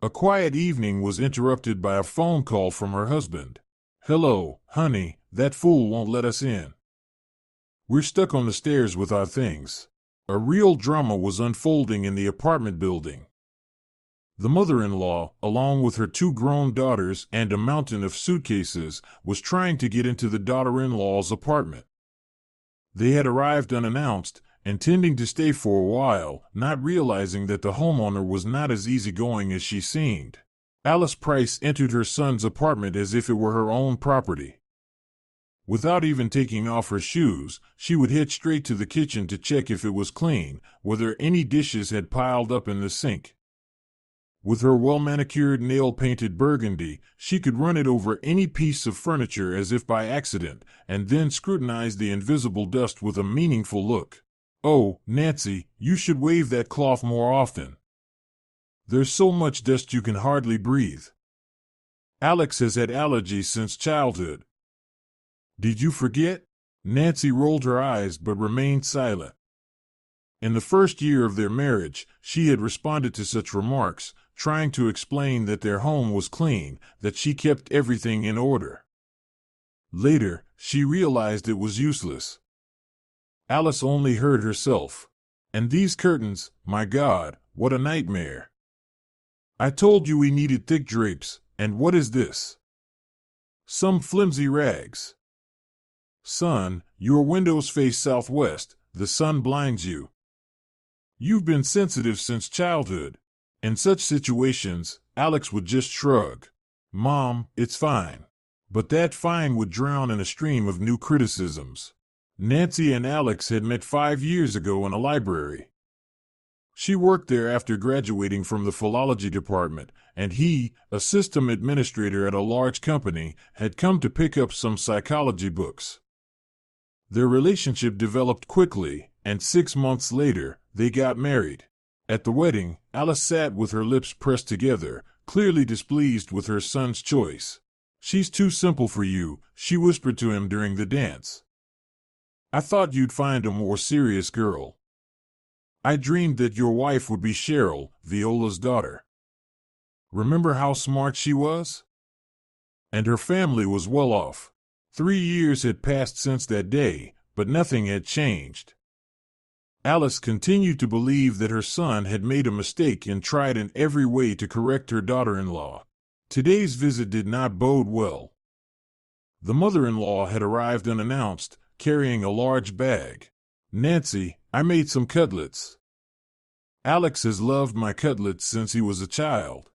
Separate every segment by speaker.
Speaker 1: A quiet evening was interrupted by a phone call from her husband. "Hello, honey, that fool won't let us in. We're stuck on the stairs with our things." A real drama was unfolding in the apartment building. The mother-in-law, along with her two grown daughters and a mountain of suitcases, was trying to get into the daughter-in-law's apartment. They had arrived unannounced, intending to stay for a while, not realizing that the homeowner was not as easygoing as she seemed. Alice Price entered her son's apartment as if it were her own property. Without even taking off her shoes, she would head straight to the kitchen to check if it was clean, whether any dishes had piled up in the sink. With her well-manicured nail-painted burgundy, she could run it over any piece of furniture as if by accident, and then scrutinize the invisible dust with a meaningful look. "Oh, Nancy, you should wave that cloth more often. There's so much dust you can hardly breathe. Alex has had allergies since childhood." "Did you forget?" Nancy rolled her eyes but remained silent. In the first year of their marriage, she had responded to such remarks, trying to explain that their home was clean, that she kept everything in order. Later, she realized it was useless. Alice only heard herself. "And these curtains, my God, what a nightmare. I told you we needed thick drapes, and what is this? Some flimsy rags. Son, your windows face southwest, the sun blinds you. You've been sensitive since childhood." In such situations, Alex would just shrug. "Mom, it's fine." But that fine would drown in a stream of new criticisms. Nancy and Alex had met 5 years ago in a library. She worked there after graduating from the philology department, and he, a system administrator at a large company, had come to pick up some psychology books. Their relationship developed quickly, and 6 months later, they got married. At the wedding, Alice sat with her lips pressed together, clearly displeased with her son's choice. "She's too simple for you," she whispered to him during the dance. "I thought you'd find a more serious girl. I dreamed that your wife would be Cheryl, Viola's daughter. Remember how smart she was? And her family was well off." 3 years had passed since that day, but nothing had changed. Alice continued to believe that her son had made a mistake and tried in every way to correct her daughter-in-law. Today's visit did not bode well. The mother-in-law had arrived unannounced, carrying a large bag. "Nancy, I made some cutlets. Alex has loved my cutlets since he was a child.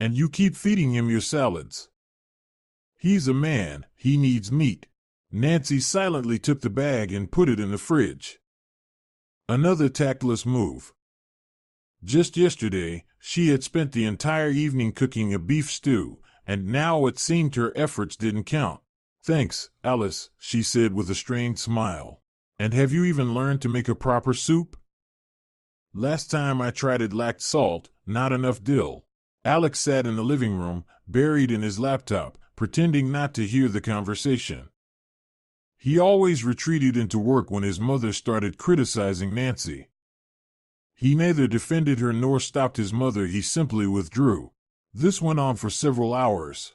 Speaker 1: And you keep feeding him your salads. He's a man, he needs meat." Nancy silently took the bag and put it in the fridge. Another tactless move. Just yesterday, she had spent the entire evening cooking a beef stew, and now it seemed her efforts didn't count. "Thanks, Alice," she said with a strained smile. "And have you even learned to make a proper soup? Last time I tried it lacked salt, not enough dill." Alex sat in the living room, buried in his laptop, pretending not to hear the conversation. He always retreated into work when his mother started criticizing Nancy. He neither defended her nor stopped his mother, he simply withdrew. This went on for several hours.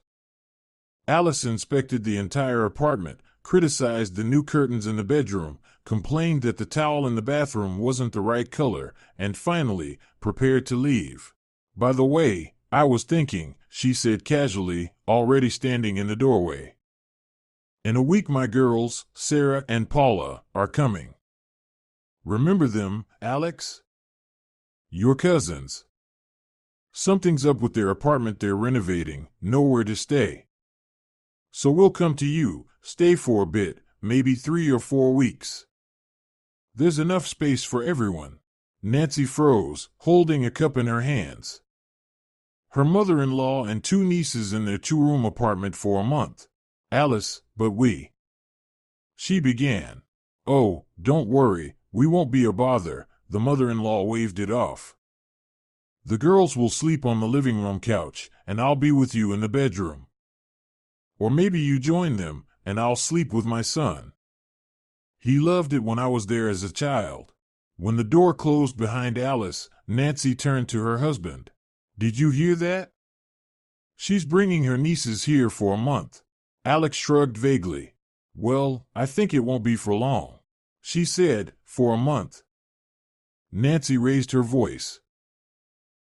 Speaker 1: Alice inspected the entire apartment, criticized the new curtains in the bedroom, complained that the towel in the bathroom wasn't the right color, and finally, prepared to leave. "By the way, I was thinking," she said casually, already standing in the doorway. "In a week my girls, Sarah and Paula, are coming. Remember them, Alex? Your cousins. Something's up with their apartment they're renovating, nowhere to stay. So we'll come to you, stay for a bit, maybe 3 or 4 weeks. There's enough space for everyone." Nancy froze, holding a cup in her hands. Her mother-in-law and 2 nieces in their 2-room apartment for a month. "Alice, but we..." she began. "Oh, don't worry, we won't be a bother," the mother-in-law waved it off. "The girls will sleep on the living room couch, and I'll be with you in the bedroom. Or maybe you join them, and I'll sleep with my son. He loved it when I was there as a child." When the door closed behind Alice, Nancy turned to her husband. Did you hear that? She's bringing her nieces here for a month. Alex shrugged vaguely. Well, I think it won't be for long. She said, for a month. Nancy raised her voice.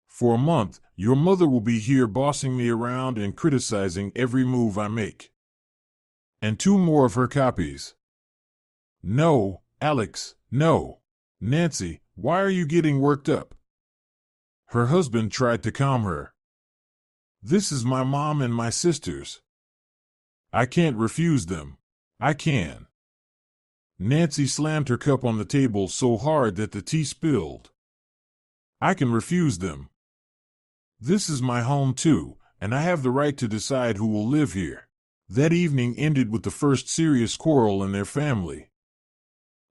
Speaker 1: For a month, your mother will be here bossing me around and criticizing every move I make. And 2 more of her copies. No, Alex, no. Nancy, why are you getting worked up? Her husband tried to calm her. This is my mom and my sisters. I can't refuse them. I can. Nancy slammed her cup on the table so hard that the tea spilled. I can refuse them. This is my home too, and I have the right to decide who will live here. That evening ended with the first serious quarrel in their family.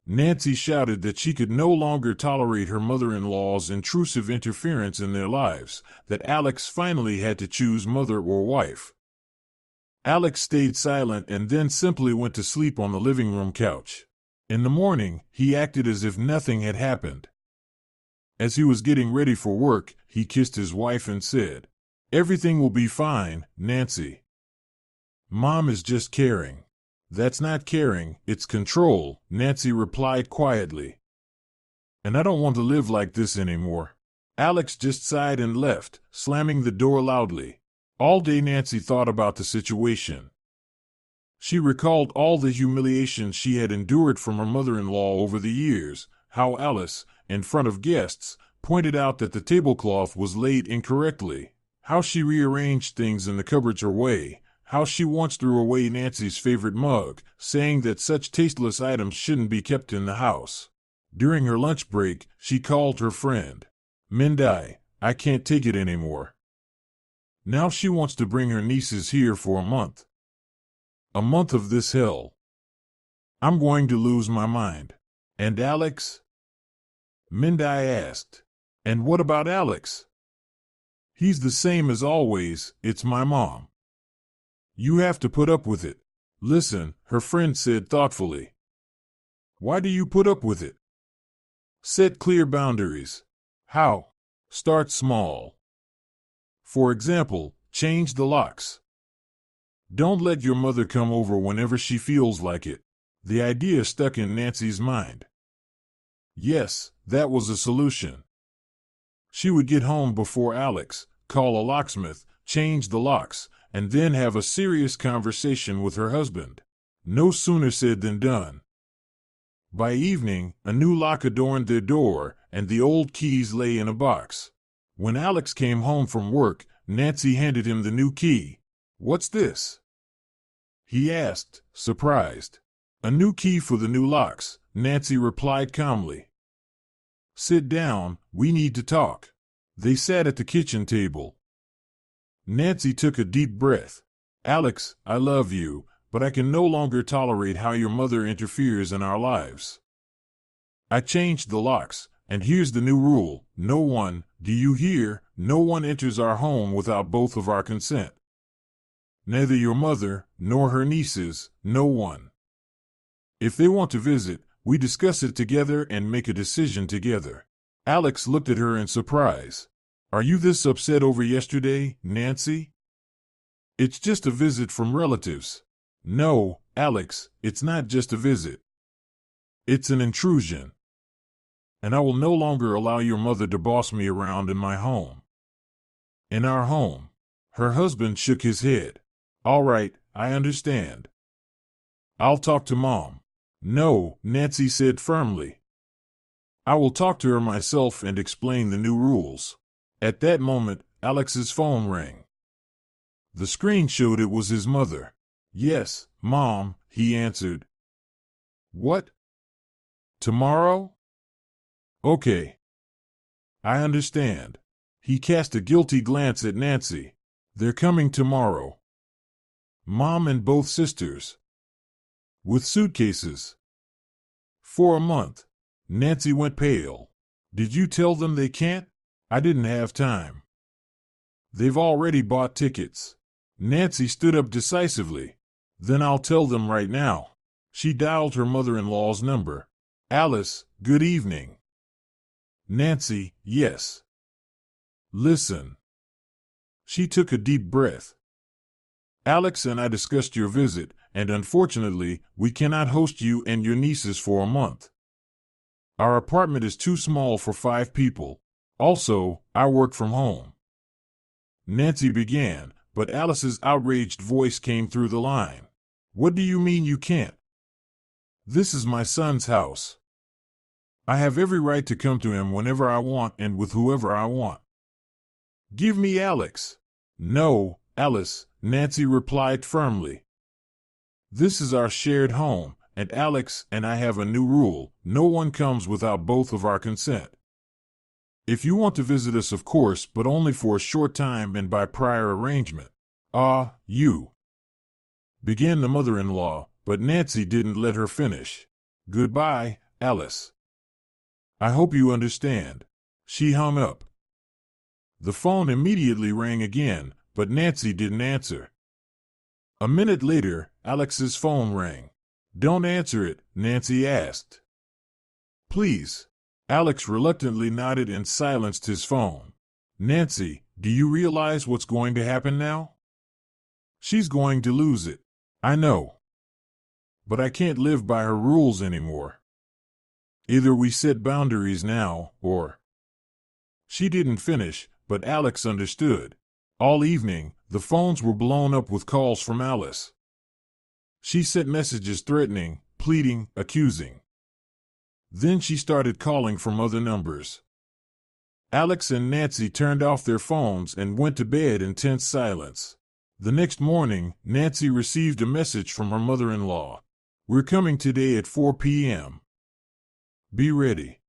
Speaker 1: Nancy shouted that she could no longer tolerate her mother-in-law's intrusive interference in their lives, that Alex finally had to choose mother or wife. Alex stayed silent and then simply went to sleep on the living room couch. In the morning, he acted as if nothing had happened. As he was getting ready for work, he kissed his wife and said, "Everything will be fine, Nancy. Mom is just caring." "That's not caring, it's control," Nancy replied quietly. "And I don't want to live like this anymore." Alex just sighed and left, slamming the door loudly. All day Nancy thought about the situation. She recalled all the humiliations she had endured from her mother-in-law over the years, how Alice, in front of guests, pointed out that the tablecloth was laid incorrectly, how she rearranged things in the cupboards her way, how she once threw away Nancy's favorite mug, saying that such tasteless items shouldn't be kept in the house. During her lunch break, she called her friend. "Mindy, I can't take it anymore. Now she wants to bring her nieces here for a month. A month of this hell. I'm going to lose my mind." "And Alex?" Mindy asked. "And what about Alex?" "He's the same as always, it's my mom. You have to put up with it." "Listen," her friend said thoughtfully. "Why do you put up with it?" "Set clear boundaries." "How?" "Start small. For example, change the locks. Don't let your mother come over whenever she feels like it." The idea stuck in Nancy's mind. Yes, that was a solution. She would get home before Alex, call a locksmith, change the locks, and then have a serious conversation with her husband. No sooner said than done. By evening, a new lock adorned their door, and the old keys lay in a box. When Alex came home from work, Nancy handed him the new key. "What's this?" he asked, surprised. "A new key for the new locks," Nancy replied calmly. "Sit down, we need to talk." They sat at the kitchen table. Nancy took a deep breath. "Alex, I love you, but I can no longer tolerate how your mother interferes in our lives. I changed the locks, and here's the new rule. No one, do you hear, no one enters our home without both of our consent. Neither your mother, nor her nieces, no one. If they want to visit, we discuss it together and make a decision together." Alex looked at her in surprise. "Are you this upset over yesterday, Nancy?" "It's just a visit from relatives." "No, Alex, it's not just a visit. It's an intrusion. And I will no longer allow your mother to boss me around in my home." "In our home." Her husband shook his head. "All right, I understand. I'll talk to Mom." "No," Nancy said firmly. "I will talk to her myself and explain the new rules." At that moment, Alex's phone rang. The screen showed it was his mother. "Yes, Mom," he answered. "What? Tomorrow? Okay. I understand." He cast a guilty glance at Nancy. "They're coming tomorrow. Mom and both sisters. With suitcases. For a month." Nancy went pale. "Did you tell them they can't?" "I didn't have time. They've already bought tickets." Nancy stood up decisively. "Then I'll tell them right now." She dialed her mother-in-law's number. "Alice, good evening." "Nancy, yes." "Listen. She took a deep breath. Alex and I discussed your visit, and unfortunately, we cannot host you and your nieces for a month. Our apartment is too small for 5 people. Also, I work from home. Nancy began, but Alice's outraged voice came through the line. What do you mean you can't? This is my son's house. I have every right to come to him whenever I want and with whoever I want. Give me Alex. No, Alice, Nancy replied firmly. This is our shared home, and Alex and I have a new rule. No one comes without both of our consent. If you want to visit us, of course, but only for a short time and by prior arrangement. You. Began the mother-in-law, but Nancy didn't let her finish. Goodbye, Alice. I hope you understand. She hung up. The phone immediately rang again, but Nancy didn't answer. A minute later, Alex's phone rang. Don't answer it, Nancy asked. Please. Alex reluctantly nodded and silenced his phone. Nancy, do you realize what's going to happen now? She's going to lose it. I know. But I can't live by her rules anymore. Either we set boundaries now, or... She didn't finish, but Alex understood. All evening, the phones were blown up with calls from Alice. She sent messages threatening, pleading, accusing. Then she started calling from other numbers. Alex and Nancy turned off their phones and went to bed in tense silence. The next morning, Nancy received a message from her mother-in-law. We're coming today at 4 p.m. Be ready.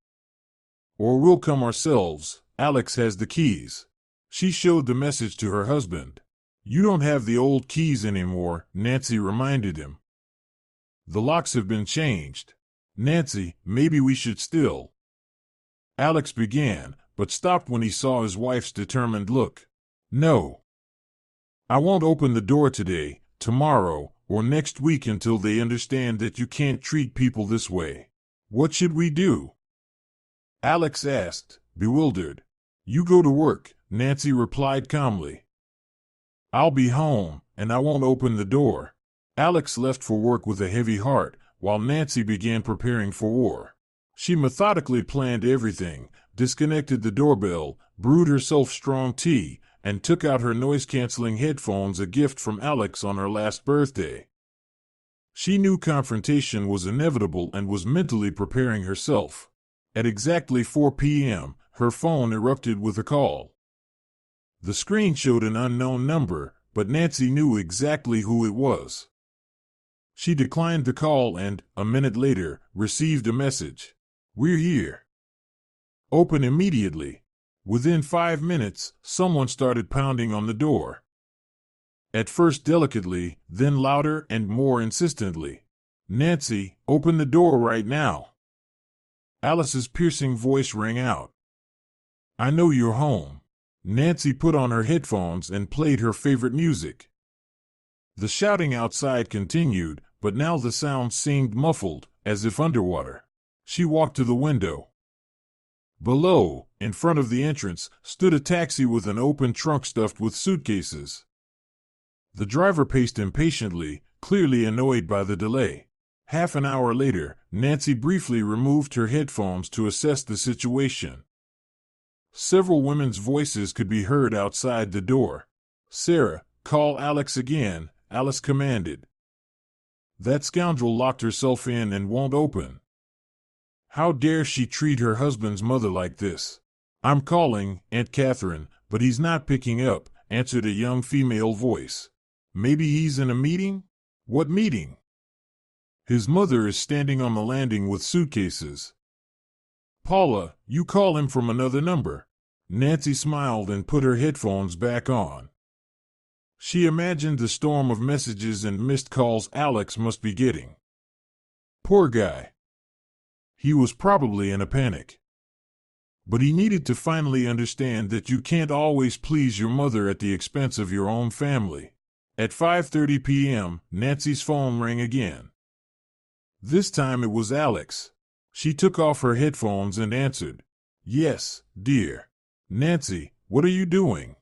Speaker 1: Or we'll come ourselves. Alex has the keys. She showed the message to her husband. You don't have the old keys anymore, Nancy reminded him. The locks have been changed. Nancy, maybe we should still. Alex began, but stopped when he saw his wife's determined look. No. I won't open the door today, tomorrow, or next week until they understand that you can't treat people this way. What should we do? Alex asked, bewildered. You go to work, Nancy replied calmly. I'll be home, and I won't open the door. Alex left for work with a heavy heart, while Nancy began preparing for war. She methodically planned everything, disconnected the doorbell, brewed herself strong tea, and took out her noise-canceling headphones, a gift from Alex on her last birthday. She knew confrontation was inevitable and was mentally preparing herself. At exactly 4 p.m., her phone erupted with a call. The screen showed an unknown number, but Nancy knew exactly who it was. She declined the call and, a minute later, received a message. We're here. Open immediately. Within 5 minutes, someone started pounding on the door. At first delicately, then louder and more insistently. Nancy, open the door right now. Alice's piercing voice rang out. I know you're home. Nancy put on her headphones and played her favorite music. The shouting outside continued, but now the sound seemed muffled, as if underwater. She walked to the window. Below, in front of the entrance, stood a taxi with an open trunk stuffed with suitcases. The driver paced impatiently, clearly annoyed by the delay. Half an hour later, Nancy briefly removed her headphones to assess the situation. Several women's voices could be heard outside the door. Sarah, call Alex again, Alice commanded. That scoundrel locked herself in and won't open. How dare she treat her husband's mother like this? I'm calling, Aunt Catherine, but he's not picking up, answered a young female voice. Maybe he's in a meeting? What meeting? His mother is standing on the landing with suitcases. Paula, you call him from another number. Nancy smiled and put her headphones back on. She imagined the storm of messages and missed calls Alex must be getting. Poor guy. He was probably in a panic. But he needed to finally understand that you can't always please your mother at the expense of your own family. At 5:30 p.m., Nancy's phone rang again. This time it was Alex. She took off her headphones and answered. Yes, dear. Nancy, what are you doing?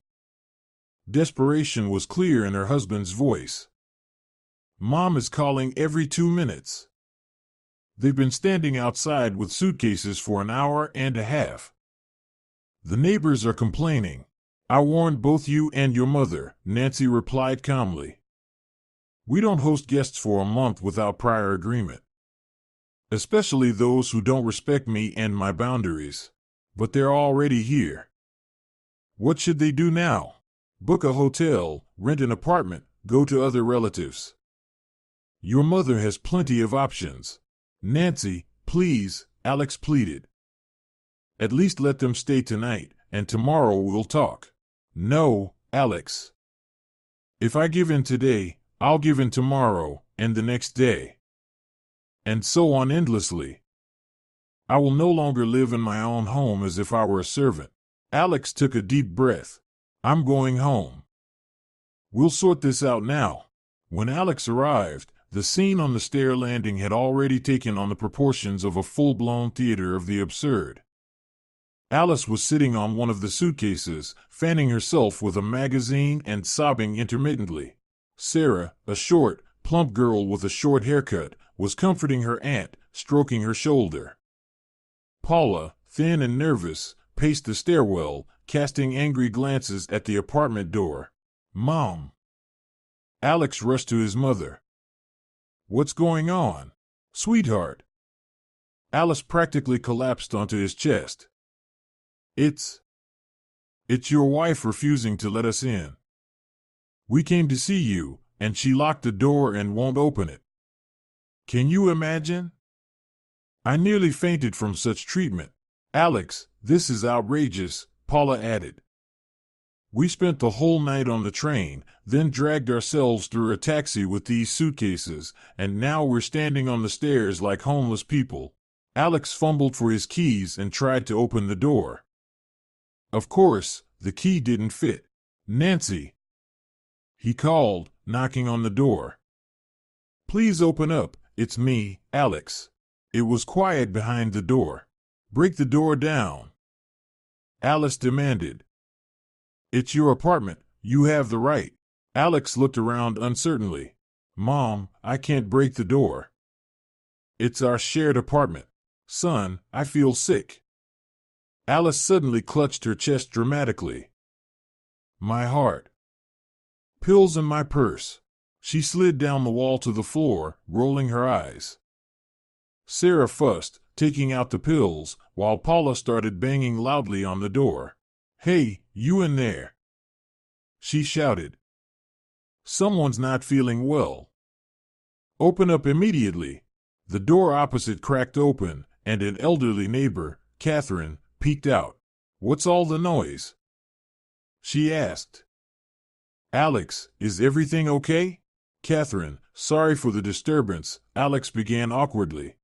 Speaker 1: Desperation was clear in her husband's voice. Mom is calling every 2 minutes. They've been standing outside with suitcases for an hour and a half. The neighbors are complaining. I warned both you and your mother, Nancy replied calmly. We don't host guests for a month without prior agreement. Especially those who don't respect me and my boundaries. But they're already here. What should they do now? Book a hotel, rent an apartment, go to other relatives. Your mother has plenty of options. Nancy, please, Alex pleaded. At least let them stay tonight, and tomorrow we'll talk. No, Alex. If I give in today, I'll give in tomorrow, and the next day. And so on endlessly. I will no longer live in my own home as if I were a servant. Alex took a deep breath. I'm going home. We'll sort this out now. When Alex arrived, the scene on the stair landing had already taken on the proportions of a full-blown theater of the absurd. Alice was sitting on one of the suitcases, fanning herself with a magazine and sobbing intermittently. Sarah, a short, plump girl with a short haircut, was comforting her aunt, stroking her shoulder. Paula, thin and nervous, paced the stairwell, casting angry glances at the apartment door. Mom! Alex rushed to his mother. What's going on? Sweetheart! Alice practically collapsed onto his chest. It's your wife refusing to let us in. We came to see you, and she locked the door and won't open it. Can you imagine? I nearly fainted from such treatment. Alex, this is outrageous, Paula added. We spent the whole night on the train, then dragged ourselves through a taxi with these suitcases, and now we're standing on the stairs like homeless people. Alex fumbled for his keys and tried to open the door. Of course, the key didn't fit. Nancy! He called, knocking on the door. Please open up, it's me, Alex. It was quiet behind the door. Break the door down. Alice demanded. It's your apartment, you have the right. Alex looked around uncertainly. Mom, I can't break the door. It's our shared apartment. Son, I feel sick. Alice suddenly clutched her chest dramatically. My heart. Pills in my purse. She slid down the wall to the floor, rolling her eyes. Sarah fussed, taking out the pills, while Paula started banging loudly on the door. Hey, you in there! She shouted. Someone's not feeling well. Open up immediately. The door opposite cracked open, and an elderly neighbor, Catherine, peeked out. What's all the noise? She asked. Alex, is everything okay? Catherine, sorry for the disturbance, Alex began awkwardly.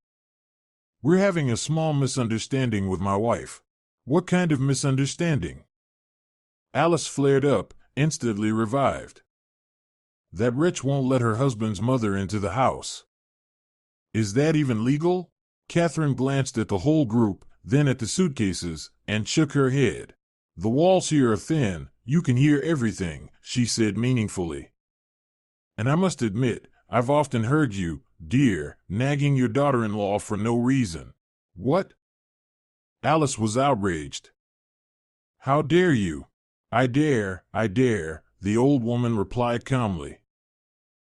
Speaker 1: We're having a small misunderstanding with my wife. What kind of misunderstanding? Alice flared up, instantly revived. That wretch won't let her husband's mother into the house. Is that even legal? Catherine glanced at the whole group, then at the suitcases, and shook her head. The walls here are thin, you can hear everything, she said meaningfully. And I must admit, I've often heard you, dear, nagging your daughter-in-law for no reason. What? Alice was outraged. How dare you? I dare, the old woman replied calmly.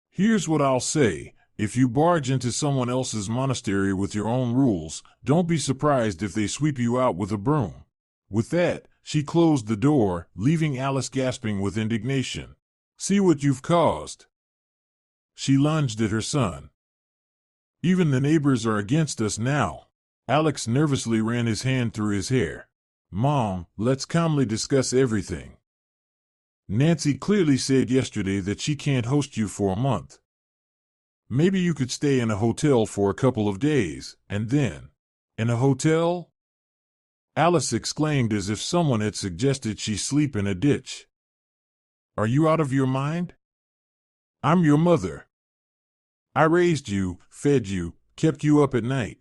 Speaker 1: Here's what I'll say. If you barge into someone else's monastery with your own rules, don't be surprised if they sweep you out with a broom. With that, she closed the door, leaving Alice gasping with indignation. See what you've caused. She lunged at her son. Even the neighbors are against us now. Alex nervously ran his hand through his hair. Mom, let's calmly discuss everything. Nancy clearly said yesterday that she can't host you for a month. Maybe you could stay in a hotel for a couple of days, and then... In a hotel? Alice exclaimed as if someone had suggested she sleep in a ditch. Are you out of your mind? I'm your mother. I raised you, fed you, kept you up at night.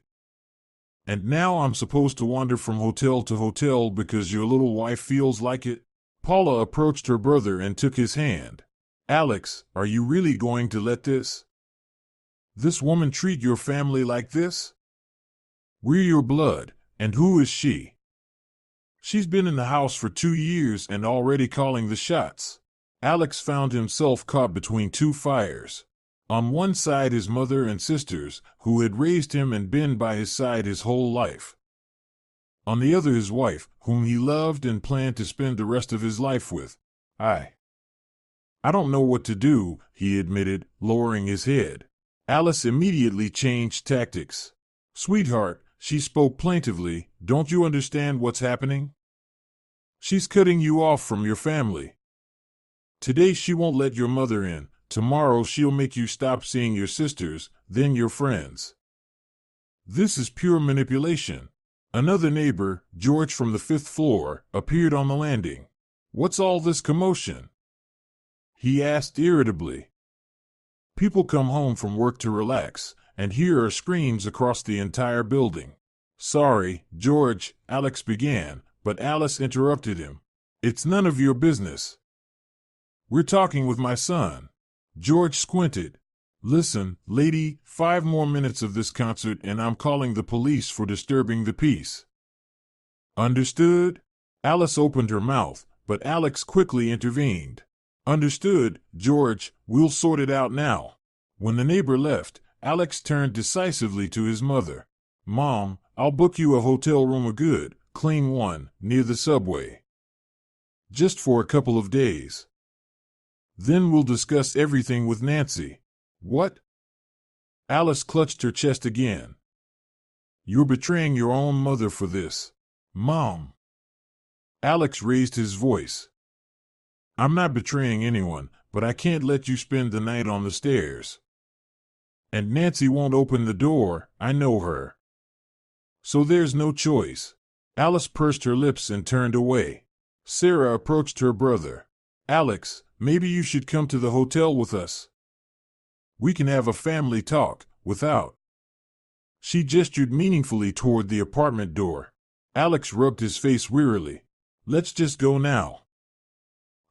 Speaker 1: And now I'm supposed to wander from hotel to hotel because your little wife feels like it? Paula approached her brother and took his hand. Alex, are you really going to let this woman treat your family like this? We're your blood, and who is she? She's been in the house for 2 years and already calling the shots. Alex found himself caught between two fires. On one side his mother and sisters, who had raised him and been by his side his whole life. On the other his wife, whom he loved and planned to spend the rest of his life with. I don't know what to do, he admitted, lowering his head. Alice immediately changed tactics. Sweetheart, she spoke plaintively, don't you understand what's happening? She's cutting you off from your family. Today she won't let your mother in. Tomorrow she'll make you stop seeing your sisters, then your friends. This is pure manipulation. Another neighbor, George from the 5th floor, appeared on the landing. What's all this commotion? He asked irritably. People come home from work to relax, and here are screams across the entire building. Sorry, George, Alex began, but Alice interrupted him. It's none of your business. We're talking with my son. George squinted. Listen, lady, 5 more minutes of this concert and I'm calling the police for disturbing the peace. Understood? Alice opened her mouth, but Alex quickly intervened. Understood, George, we'll sort it out now. When the neighbor left, Alex turned decisively to his mother. Mom, I'll book you a hotel room, a good, clean one, near the subway. Just for a couple of days. Then we'll discuss everything with Nancy. What? Alice clutched her chest again. You're betraying your own mother for this. Mom. Alex raised his voice. I'm not betraying anyone, but I can't let you spend the night on the stairs. And Nancy won't open the door, I know her. So there's no choice. Alice pursed her lips and turned away. Sarah approached her brother. Alex, maybe you should come to the hotel with us. We can have a family talk, without. She gestured meaningfully toward the apartment door. Alex rubbed his face wearily. Let's just go now.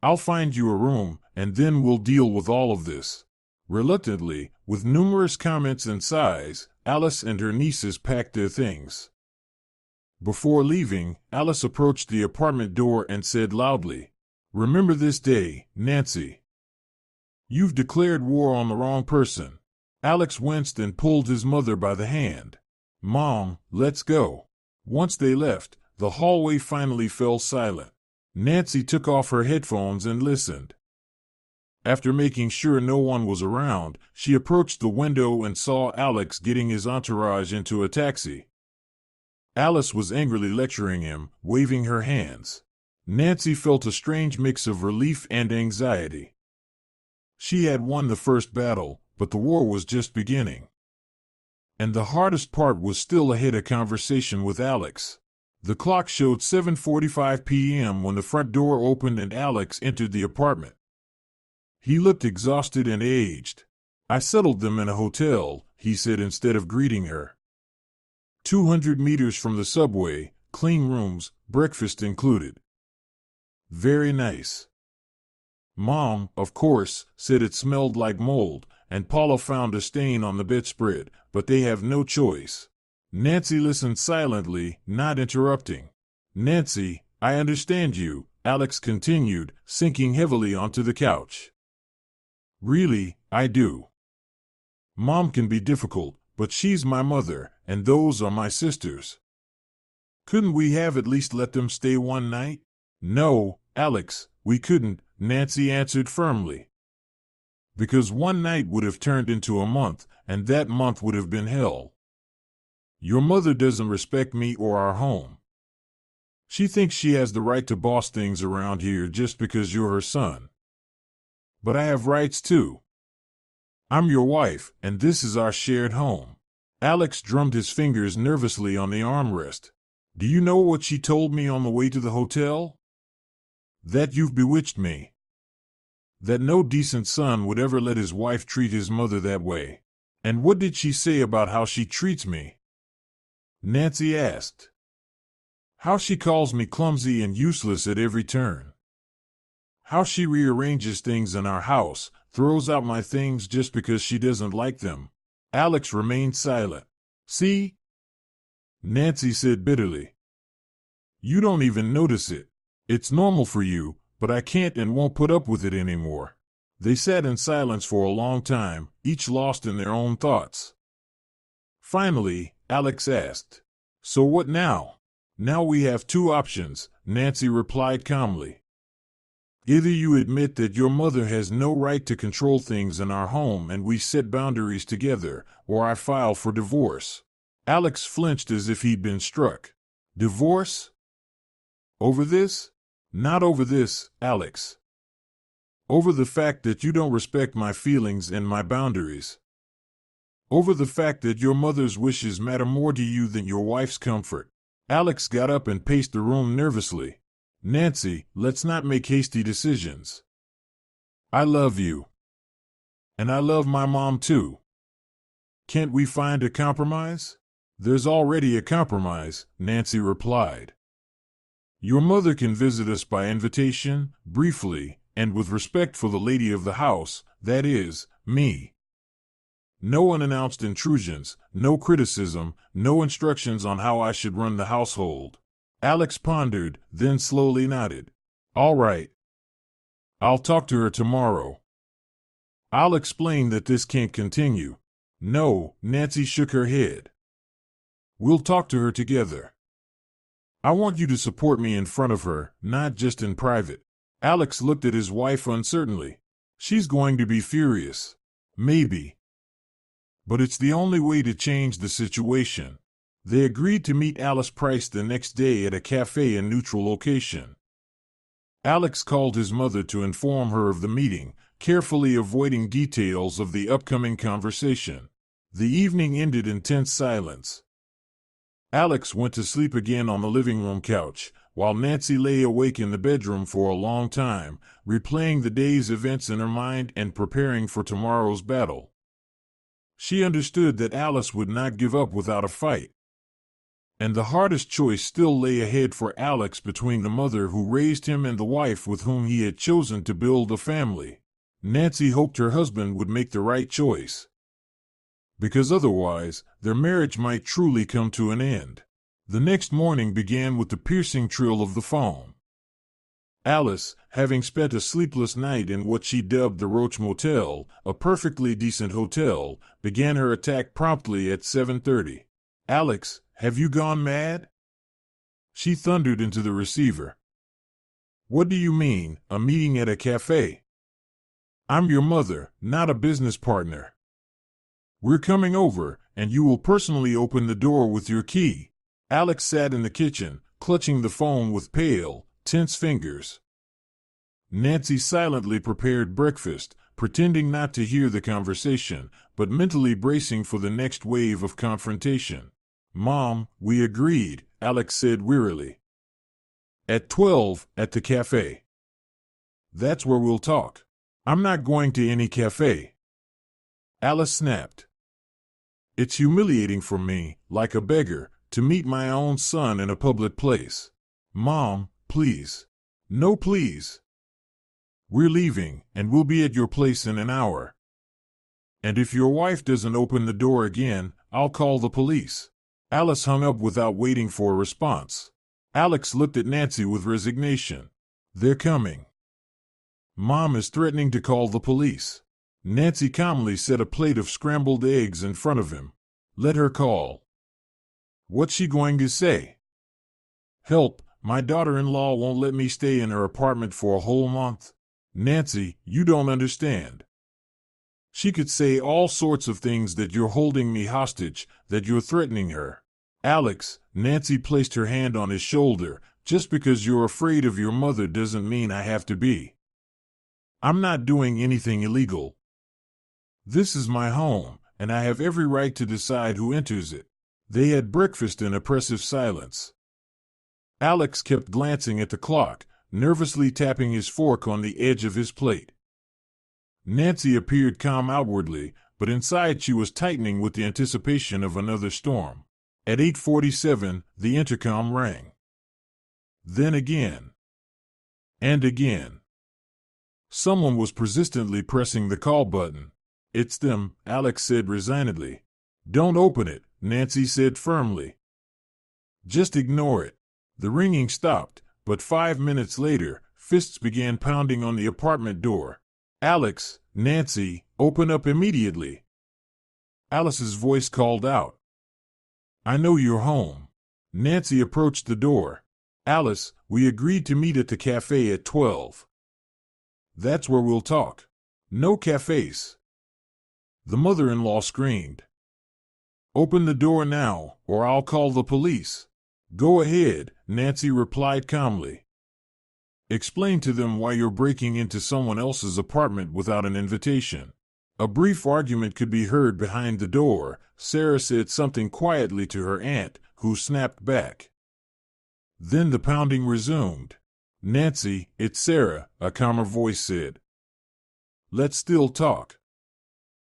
Speaker 1: I'll find you a room, and then we'll deal with all of this. Reluctantly, with numerous comments and sighs, Alice and her nieces packed their things. Before leaving, Alice approached the apartment door and said loudly, Remember this day, Nancy. You've declared war on the wrong person. Alex winced and pulled his mother by the hand. Mom, let's go. Once they left, the hallway finally fell silent. Nancy took off her headphones and listened. After making sure no one was around, she approached the window and saw Alex getting his entourage into a taxi. Alice was angrily lecturing him, waving her hands. Nancy felt a strange mix of relief and anxiety. She had won the first battle, but the war was just beginning. And the hardest part was still ahead, a conversation with Alex. The clock showed 7:45 p.m. when the front door opened and Alex entered the apartment. He looked exhausted and aged. I settled them in a hotel, he said instead of greeting her. 200 meters from the subway, clean rooms, breakfast included. Very nice. Mom, of course, said it smelled like mold, and Paula found a stain on the bedspread, but they have no choice. Nancy listened silently, not interrupting. Nancy, I understand you, Alex continued, sinking heavily onto the couch. Really, I do. Mom can be difficult, but she's my mother, and those are my sisters. Couldn't we have at least let them stay one night? No, Alex, we couldn't, Nancy answered firmly. Because one night would have turned into a month, and that month would have been hell. Your mother doesn't respect me or our home. She thinks she has the right to boss things around here just because you're her son. But I have rights too. I'm your wife, and this is our shared home. Alex drummed his fingers nervously on the armrest. Do you know what she told me on the way to the hotel? That you've bewitched me. That no decent son would ever let his wife treat his mother that way. And what did she say about how she treats me? Nancy asked. How she calls me clumsy and useless at every turn. How she rearranges things in our house, throws out my things just because she doesn't like them. Alex remained silent. See? Nancy said bitterly. You don't even notice it. It's normal for you, but I can't and won't put up with it anymore. They sat in silence for a long time, each lost in their own thoughts. Finally, Alex asked, So what now? Now we have two options, Nancy replied calmly. Either you admit that your mother has no right to control things in our home and we set boundaries together, or I file for divorce. Alex flinched as if he'd been struck. Divorce? Over this? Not over this, Alex. Over the fact that you don't respect my feelings and my boundaries. Over the fact that your mother's wishes matter more to you than your wife's comfort. Alex got up and paced the room nervously. Nancy, let's not make hasty decisions. I love you. And I love my mom too. Can't we find a compromise? There's already a compromise, Nancy replied. Your mother can visit us by invitation, briefly, and with respect for the lady of the house, that is, me. No unannounced intrusions, no criticism, no instructions on how I should run the household. Alex pondered, then slowly nodded. All right. I'll talk to her tomorrow. I'll explain that this can't continue. No, Nancy shook her head. We'll talk to her together. I want you to support me in front of her, not just in private. Alex looked at his wife uncertainly. She's going to be furious. Maybe. But it's the only way to change the situation. They agreed to meet Alice Price the next day at a cafe in neutral location. Alex called his mother to inform her of the meeting, carefully avoiding details of the upcoming conversation. The evening ended in tense silence. Alex went to sleep again on the living room couch, while Nancy lay awake in the bedroom for a long time, replaying the day's events in her mind and preparing for tomorrow's battle. She understood that Alice would not give up without a fight. And the hardest choice still lay ahead for Alex between the mother who raised him and the wife with whom he had chosen to build a family. Nancy hoped her husband would make the right choice. Because otherwise, their marriage might truly come to an end. The next morning began with the piercing trill of the phone. Alice, having spent a sleepless night in what she dubbed the Roach Motel, a perfectly decent hotel, began her attack promptly at 7:30. Alex, have you gone mad? She thundered into the receiver. What do you mean, a meeting at a cafe? I'm your mother, not a business partner. We're coming over, and you will personally open the door with your key. Alex sat in the kitchen, clutching the phone with pale, tense fingers. Nancy silently prepared breakfast, pretending not to hear the conversation, but mentally bracing for the next wave of confrontation. Mom, we agreed, Alex said wearily. At 12, at the cafe. That's where we'll talk. I'm not going to any cafe. Alice snapped. It's humiliating for me, like a beggar, to meet my own son in a public place. Mom, please. No, please. We're leaving, and we'll be at your place in an hour. And if your wife doesn't open the door again, I'll call the police. Alice hung up without waiting for a response. Alex looked at Nancy with resignation. They're coming. Mom is threatening to call the police. Nancy calmly set a plate of scrambled eggs in front of him. Let her call. What's she going to say? Help, my daughter-in-law won't let me stay in her apartment for a whole month. Nancy, you don't understand. She could say all sorts of things, that you're holding me hostage, that you're threatening her. Alex, Nancy placed her hand on his shoulder, just because you're afraid of your mother doesn't mean I have to be. I'm not doing anything illegal. This is my home, and I have every right to decide who enters it. They had breakfast in oppressive silence. Alex kept glancing at the clock, nervously tapping his fork on the edge of his plate. Nancy appeared calm outwardly, but inside she was tightening with the anticipation of another storm. At 8:47, the intercom rang. Then again. And again. Someone was persistently pressing the call button. It's them, Alex said resignedly. Don't open it, Nancy said firmly. Just ignore it. The ringing stopped, but 5 minutes later, fists began pounding on the apartment door. Alex, Nancy, open up immediately. Alice's voice called out. I know you're home. Nancy approached the door. Alice, we agreed to meet at the cafe at 12. That's where we'll talk. No cafes. The mother-in-law screamed. Open the door now, or I'll call the police. Go ahead, Nancy replied calmly. Explain to them why you're breaking into someone else's apartment without an invitation. A brief argument could be heard behind the door. Sarah said something quietly to her aunt, who snapped back. Then the pounding resumed. Nancy, it's Sarah, a calmer voice said. Let's still talk.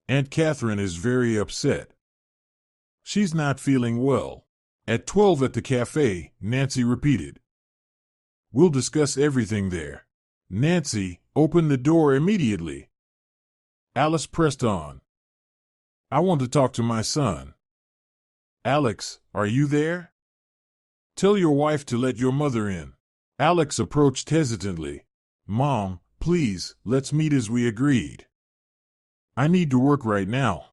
Speaker 1: Aunt Catherine is very upset. She's not feeling well. At 12 at the cafe, Nancy repeated. We'll discuss everything there. Nancy, open the door immediately. Alice pressed on. I want to talk to my son. Alex, are you there? Tell your wife to let your mother in. Alex approached hesitantly. Mom, please, let's meet as we agreed. I need to work right now.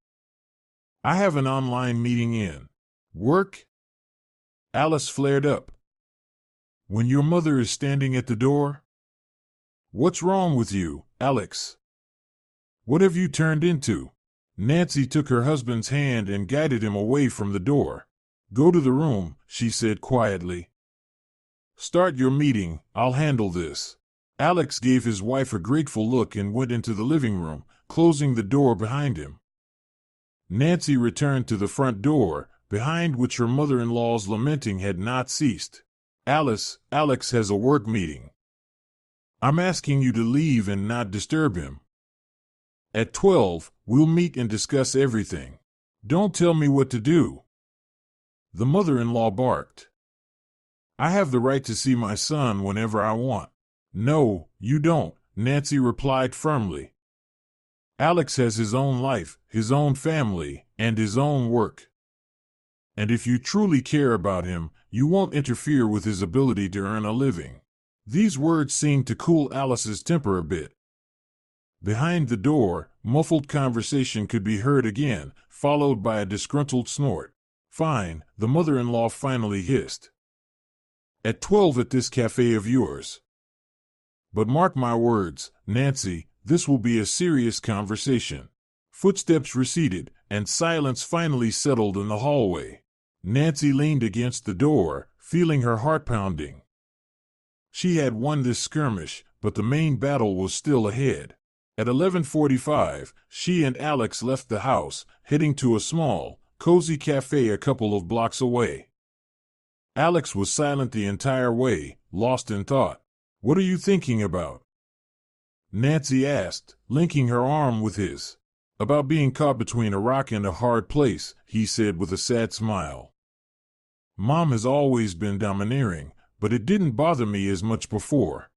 Speaker 1: I have an online meeting in. Work? Alice flared up. When your mother is standing at the door? What's wrong with you, Alex? What have you turned into? Nancy took her husband's hand and guided him away from the door. Go to the room, she said quietly. Start your meeting, I'll handle this. Alex gave his wife a grateful look and went into the living room, closing the door behind him. Nancy returned to the front door, behind which her mother-in-law's lamenting had not ceased. Alex has a work meeting. I'm asking you to leave and not disturb him. At 12, we'll meet and discuss everything. Don't tell me what to do. The mother-in-law barked. I have the right to see my son whenever I want. No, you don't, Nancy replied firmly. Alex has his own life, his own family, and his own work. And if you truly care about him, you won't interfere with his ability to earn a living. These words seemed to cool Alice's temper a bit. Behind the door, muffled conversation could be heard again, followed by a disgruntled snort. Fine, the mother-in-law finally hissed. At 12 at this cafe of yours. But mark my words, Nancy, this will be a serious conversation. Footsteps receded, and silence finally settled in the hallway. Nancy leaned against the door, feeling her heart pounding. She had won this skirmish, but the main battle was still ahead. At 11:45, she and Alex left the house, heading to a small, cozy cafe a couple of blocks away. Alex was silent the entire way, lost in thought. What are you thinking about? Nancy asked, linking her arm with his. About being caught between a rock and a hard place, he said with a sad smile. Mom has always been domineering, but it didn't bother me as much before.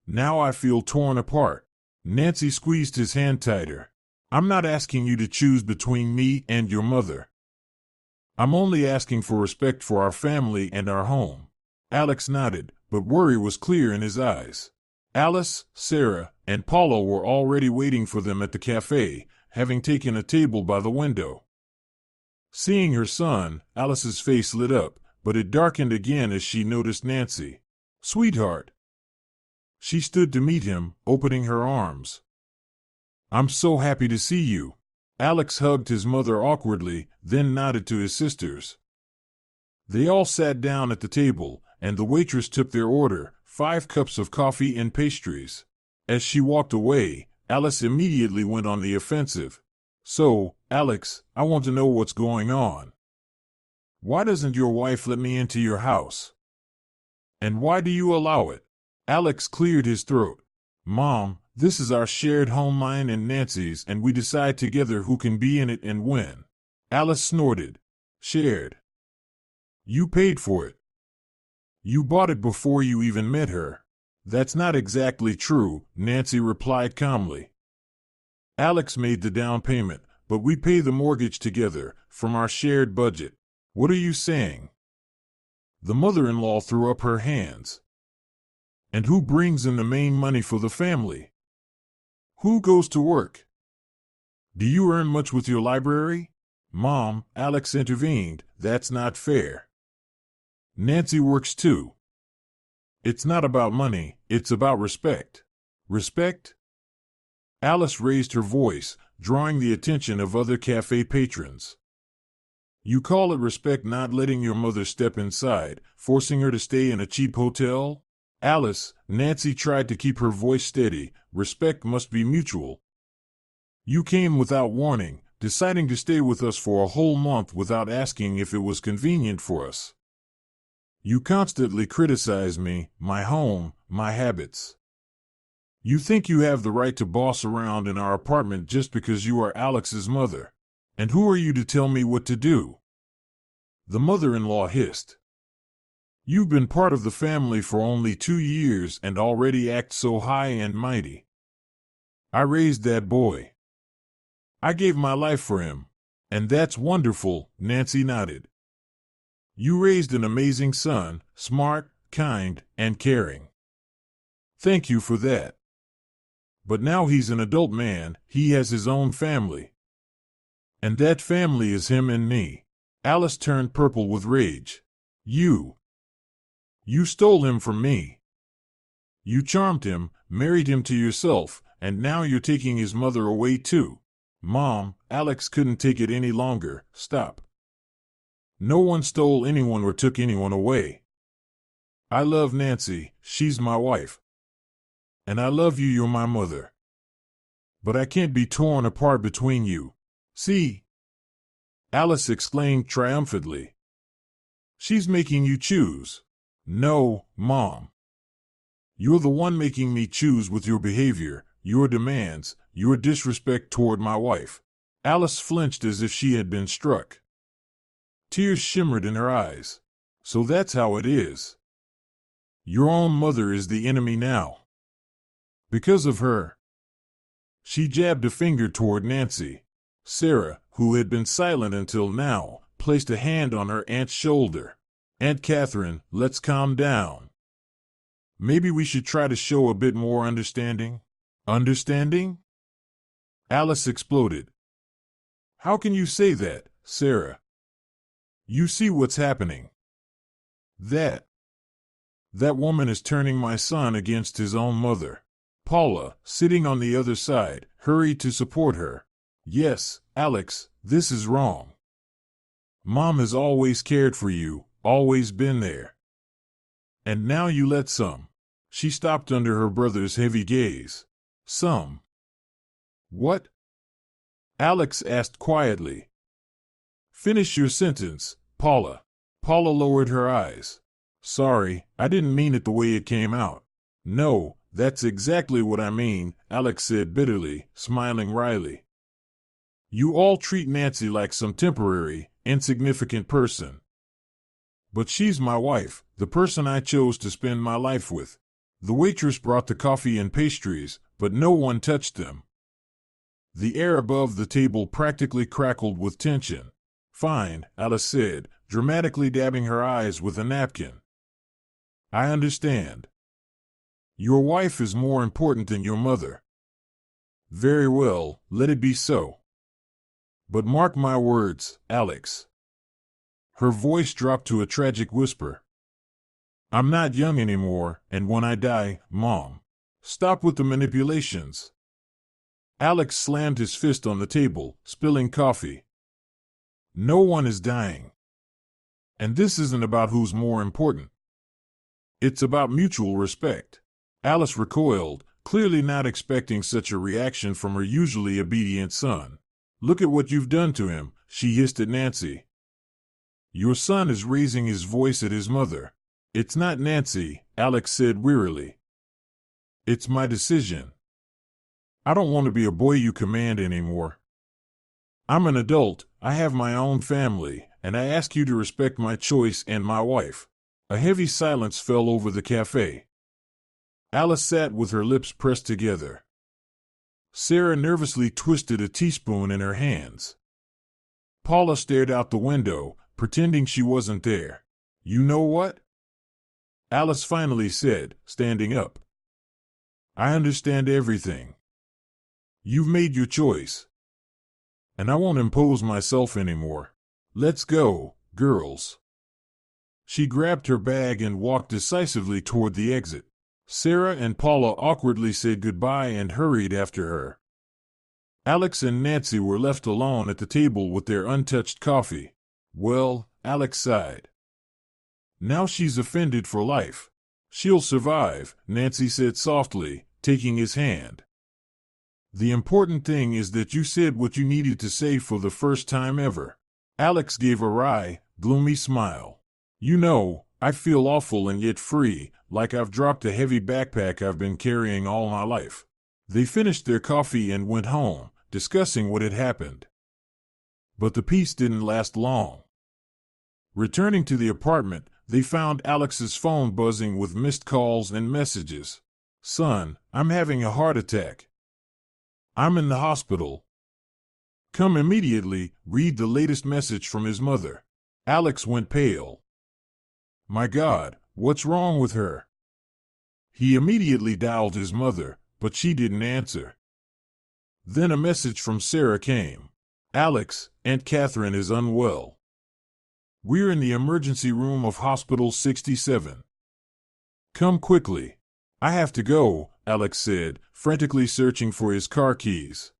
Speaker 1: Now I feel torn apart. Nancy squeezed his hand tighter. I'm not asking you to choose between me and your mother. I'm only asking for respect for our family and our home. Alex nodded, but worry was clear in his eyes. Alice, Sarah, and Paula were already waiting for them at the cafe, having taken a table by the window. Seeing her son, Alice's face lit up, but it darkened again as she noticed Nancy. Sweetheart. She stood to meet him, opening her arms. I'm so happy to see you. Alex hugged his mother awkwardly, then nodded to his sisters. They all sat down at the table, and the waitress took their order, 5 cups of coffee and pastries. As she walked away, Alice immediately went on the offensive. So, Alex, I want to know what's going on. Why doesn't your wife let me into your house? And why do you allow it? Alex cleared his throat. Mom, this is our shared home, mine and Nancy's, and we decide together who can be in it and when. Alice snorted. Shared. You paid for it. You bought it before you even met her. That's not exactly true, Nancy replied calmly. Alex made the down payment, but we pay the mortgage together, from our shared budget. What are you saying? The mother-in-law threw up her hands. And who brings in the main money for the family? Who goes to work? Do you earn much with your library? Mom, Alex intervened, that's not fair. Nancy works too. It's not about money, it's about respect. Respect? Alice raised her voice, drawing the attention of other cafe patrons. You call it respect not letting your mother step inside, forcing her to stay in a cheap hotel? Alice, Nancy tried to keep her voice steady, respect must be mutual. You came without warning, deciding to stay with us for a whole month without asking if it was convenient for us. You constantly criticize me, my home, my habits. You think you have the right to boss around in our apartment just because you are Alex's mother. And who are you to tell me what to do? The mother-in-law hissed. You've been part of the family for only 2 years and already act so high and mighty. I raised that boy. I gave my life for him. And that's wonderful, Nancy nodded. You raised an amazing son, smart, kind, and caring. Thank you for that. But now he's an adult man, he has his own family. And that family is him and me. Alice turned purple with rage. You stole him from me. You charmed him, married him to yourself, and now you're taking his mother away too. Mom, Alex couldn't take it any longer. Stop. No one stole anyone or took anyone away. I love Nancy, she's my wife. And I love you, you're my mother. But I can't be torn apart between you. See? Alice exclaimed triumphantly. She's making you choose. No, Mom. You're the one making me choose with your behavior, your demands, your disrespect toward my wife. Alice flinched as if she had been struck. Tears shimmered in her eyes. So that's how it is. Your own mother is the enemy now. Because of her. She jabbed a finger toward Nancy. Sarah, who had been silent until now, placed a hand on her aunt's shoulder. Aunt Catherine, let's calm down. Maybe we should try to show a bit more understanding. Understanding? Alice exploded. How can you say that, Sarah? You see what's happening. That woman is turning my son against his own mother. Paula, sitting on the other side, hurried to support her. Yes, Alex, this is wrong. Mom has always cared for you, always been there. And now you let some. She stopped under her brother's heavy gaze. Some. What? Alex asked quietly. Finish your sentence, Paula. Paula lowered her eyes. Sorry, I didn't mean it the way it came out. No, that's exactly what I mean, Alex said bitterly, smiling wryly. You all treat Nancy like some temporary, insignificant person. But she's my wife, the person I chose to spend my life with. The waitress brought the coffee and pastries, but no one touched them. The air above the table practically crackled with tension. Fine, Alice said, dramatically dabbing her eyes with a napkin. I understand. Your wife is more important than your mother. Very well, let it be so. But mark my words, Alex. Her voice dropped to a tragic whisper. I'm not young anymore, and when I die, Mom. Stop with the manipulations. Alex slammed his fist on the table, spilling coffee. No one is dying. And this isn't about who's more important. It's about mutual respect. Alice recoiled, clearly not expecting such a reaction from her usually obedient son. Look at what you've done to him, she hissed at Nancy. Your son is raising his voice at his mother. It's not Nancy, Alex said wearily. It's my decision. I don't want to be a boy you command anymore. I'm an adult, I have my own family, and I ask you to respect my choice and my wife. A heavy silence fell over the cafe. Alice sat with her lips pressed together. Sarah nervously twisted a teaspoon in her hands. Paula stared out the window, pretending she wasn't there. You know what? Alice finally said, standing up. I understand everything. You've made your choice. And I won't impose myself anymore. Let's go, girls. She grabbed her bag and walked decisively toward the exit. Sarah and Paula awkwardly said goodbye and hurried after her. Alex and Nancy were left alone at the table with their untouched coffee. Well, Alex sighed. Now she's offended for life. She'll survive, Nancy said softly, taking his hand. The important thing is that you said what you needed to say for the first time ever. Alex gave a wry, gloomy smile. You know, I feel awful and yet free, like I've dropped a heavy backpack I've been carrying all my life. They finished their coffee and went home, discussing what had happened. But the peace didn't last long. Returning to the apartment, they found Alex's phone buzzing with missed calls and messages. Son, I'm having a heart attack. I'm in the hospital. Come immediately, read the latest message from his mother. Alex went pale. My God, what's wrong with her? He immediately dialed his mother, but she didn't answer. Then a message from Sarah came. Alex, Aunt Catherine is unwell. We're in the emergency room of Hospital 67. Come quickly. I have to go, Alex said, frantically searching for his car keys.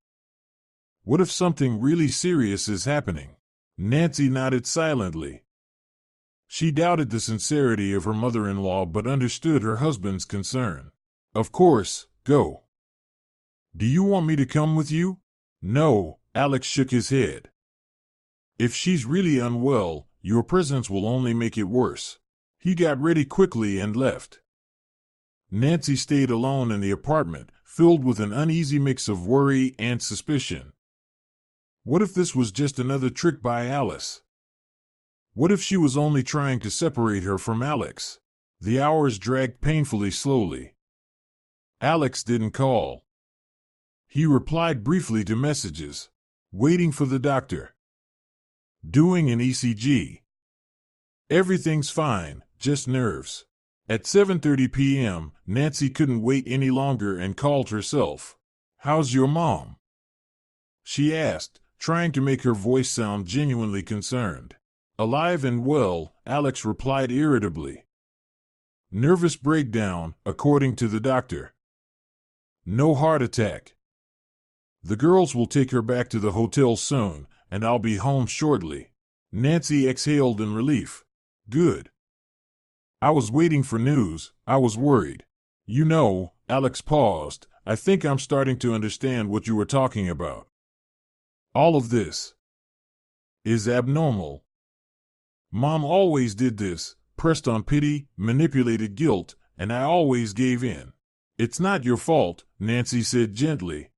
Speaker 1: What if something really serious is happening? Nancy nodded silently. She doubted the sincerity of her mother-in-law but understood her husband's concern. Of course, go. Do you want me to come with you? No, Alex shook his head. If she's really unwell, your presence will only make it worse. He got ready quickly and left. Nancy stayed alone in the apartment, filled with an uneasy mix of worry and suspicion. What if this was just another trick by Alice? What if she was only trying to separate her from Alex? The hours dragged painfully slowly. Alex didn't call. He replied briefly to messages. Waiting for the doctor. Doing an ECG. Everything's fine, just nerves. At 7:30 p.m., Nancy couldn't wait any longer and called herself. How's your mom? She asked, trying to make her voice sound genuinely concerned. Alive and well, Alex replied irritably. Nervous breakdown, according to the doctor. No heart attack. The girls will take her back to the hotel soon, and I'll be home shortly. Nancy exhaled in relief. Good. I was waiting for news. I was worried. You know, Alex paused. I think I'm starting to understand what you were talking about. All of this is abnormal. Mom always did this, pressed on pity, manipulated guilt, and I always gave in. It's not your fault, Nancy said gently.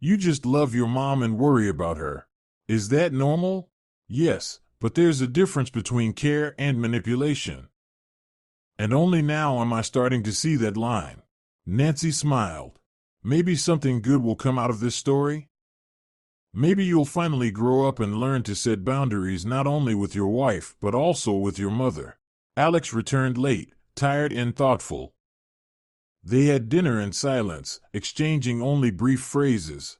Speaker 1: You just love your mom and worry about her. Is that normal? Yes, but there's a difference between care and manipulation. And only now am I starting to see that line. Nancy smiled. Maybe something good will come out of this story? Maybe you'll finally grow up and learn to set boundaries not only with your wife but also with your mother. Alex returned late, tired and thoughtful. They had dinner in silence, exchanging only brief phrases.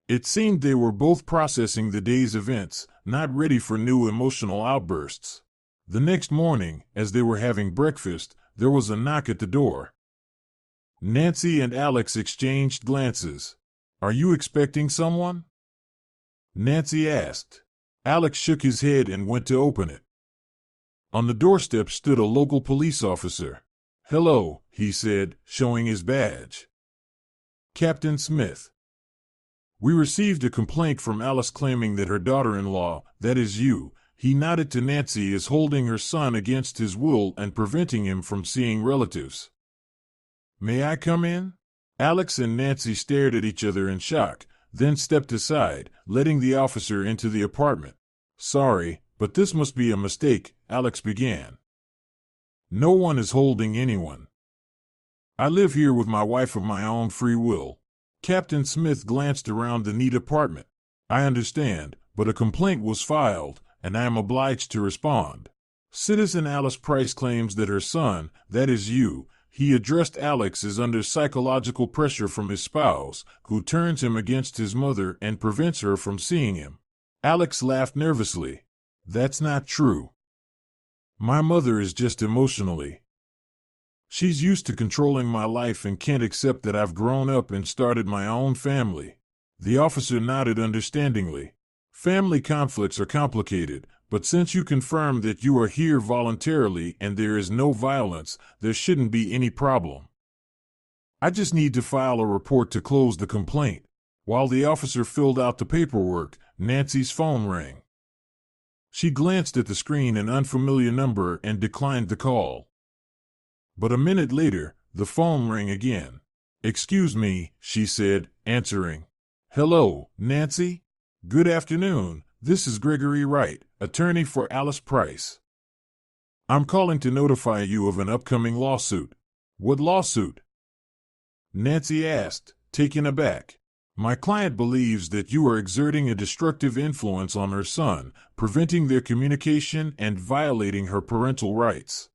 Speaker 1: It seemed they were both processing the day's events, not ready for new emotional outbursts. The next morning, as they were having breakfast, there was a knock at the door. Nancy and Alex exchanged glances. Are you expecting someone? Nancy asked. Alex shook his head and went to open it. On the doorstep stood a local police officer. Hello, he said, showing his badge. Captain Smith. We received a complaint from Alice claiming that her daughter-in-law, that is you, he nodded to Nancy, is holding her son against his will and preventing him from seeing relatives. May I come in? Alex and Nancy stared at each other in shock, then stepped aside, letting the officer into the apartment. Sorry, but this must be a mistake, Alex began. No one is holding anyone. I live here with my wife of my own free will. Captain Smith glanced around the neat apartment. I understand, but a complaint was filed, and I am obliged to respond. Citizen Alice Price claims that her son, that is you, he addressed Alex, is under psychological pressure from his spouse, who turns him against his mother and prevents her from seeing him. Alex laughed nervously. That's not true. My mother is just emotionally. She's used to controlling my life and can't accept that I've grown up and started my own family. The officer nodded understandingly. Family conflicts are complicated, but since you confirm that you are here voluntarily and there is no violence, there shouldn't be any problem. I just need to file a report to close the complaint. While the officer filled out the paperwork, Nancy's phone rang. She glanced at the screen, an unfamiliar number, and declined the call. But a minute later, the phone rang again. "Excuse me," she said, answering. "Hello, Nancy? Good afternoon. This is Gregory Wright, attorney for Alice Price. I'm calling to notify you of an upcoming lawsuit." "What lawsuit?" Nancy asked, taken aback. "My client believes that you are exerting a destructive influence on her son, preventing their communication and violating her parental rights.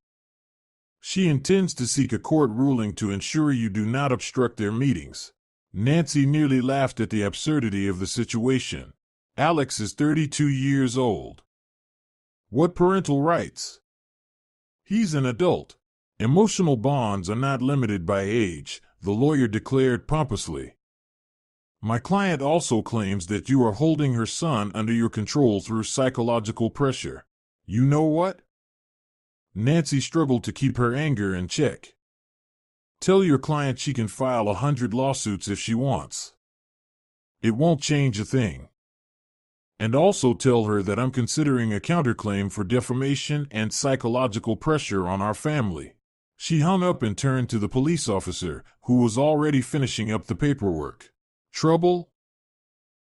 Speaker 1: She intends to seek a court ruling to ensure you do not obstruct their meetings." Nancy nearly laughed at the absurdity of the situation. Alex is 32 years old. What parental rights? He's an adult. Emotional bonds are not limited by age, the lawyer declared pompously. My client also claims that you are holding her son under your control through psychological pressure. You know what? Nancy struggled to keep her anger in check. Tell your client she can file 100 lawsuits if she wants. It won't change a thing. And also tell her that I'm considering a counterclaim for defamation and psychological pressure on our family. She hung up and turned to the police officer, who was already finishing up the paperwork. Trouble?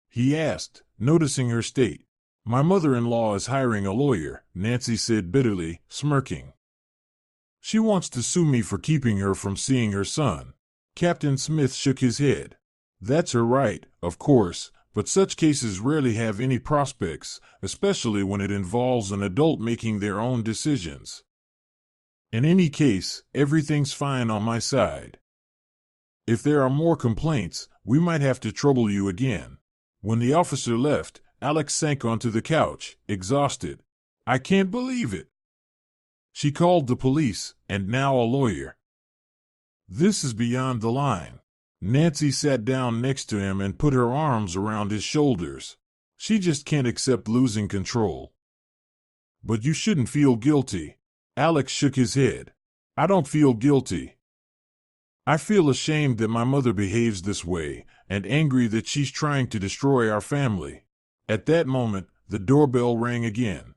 Speaker 1: He asked, noticing her state. My mother-in-law is hiring a lawyer, Nancy said bitterly, smirking. She wants to sue me for keeping her from seeing her son. Captain Smith shook his head. That's her right, of course, but such cases rarely have any prospects, especially when it involves an adult making their own decisions. In any case, everything's fine on my side. If there are more complaints, we might have to trouble you again. When the officer left, Alex sank onto the couch, exhausted. I can't believe it. She called the police, and now a lawyer. This is beyond the line. Nancy sat down next to him and put her arms around his shoulders. She just can't accept losing control. But you shouldn't feel guilty. Alex shook his head. I don't feel guilty. I feel ashamed that my mother behaves this way, and angry that she's trying to destroy our family. At that moment, the doorbell rang again.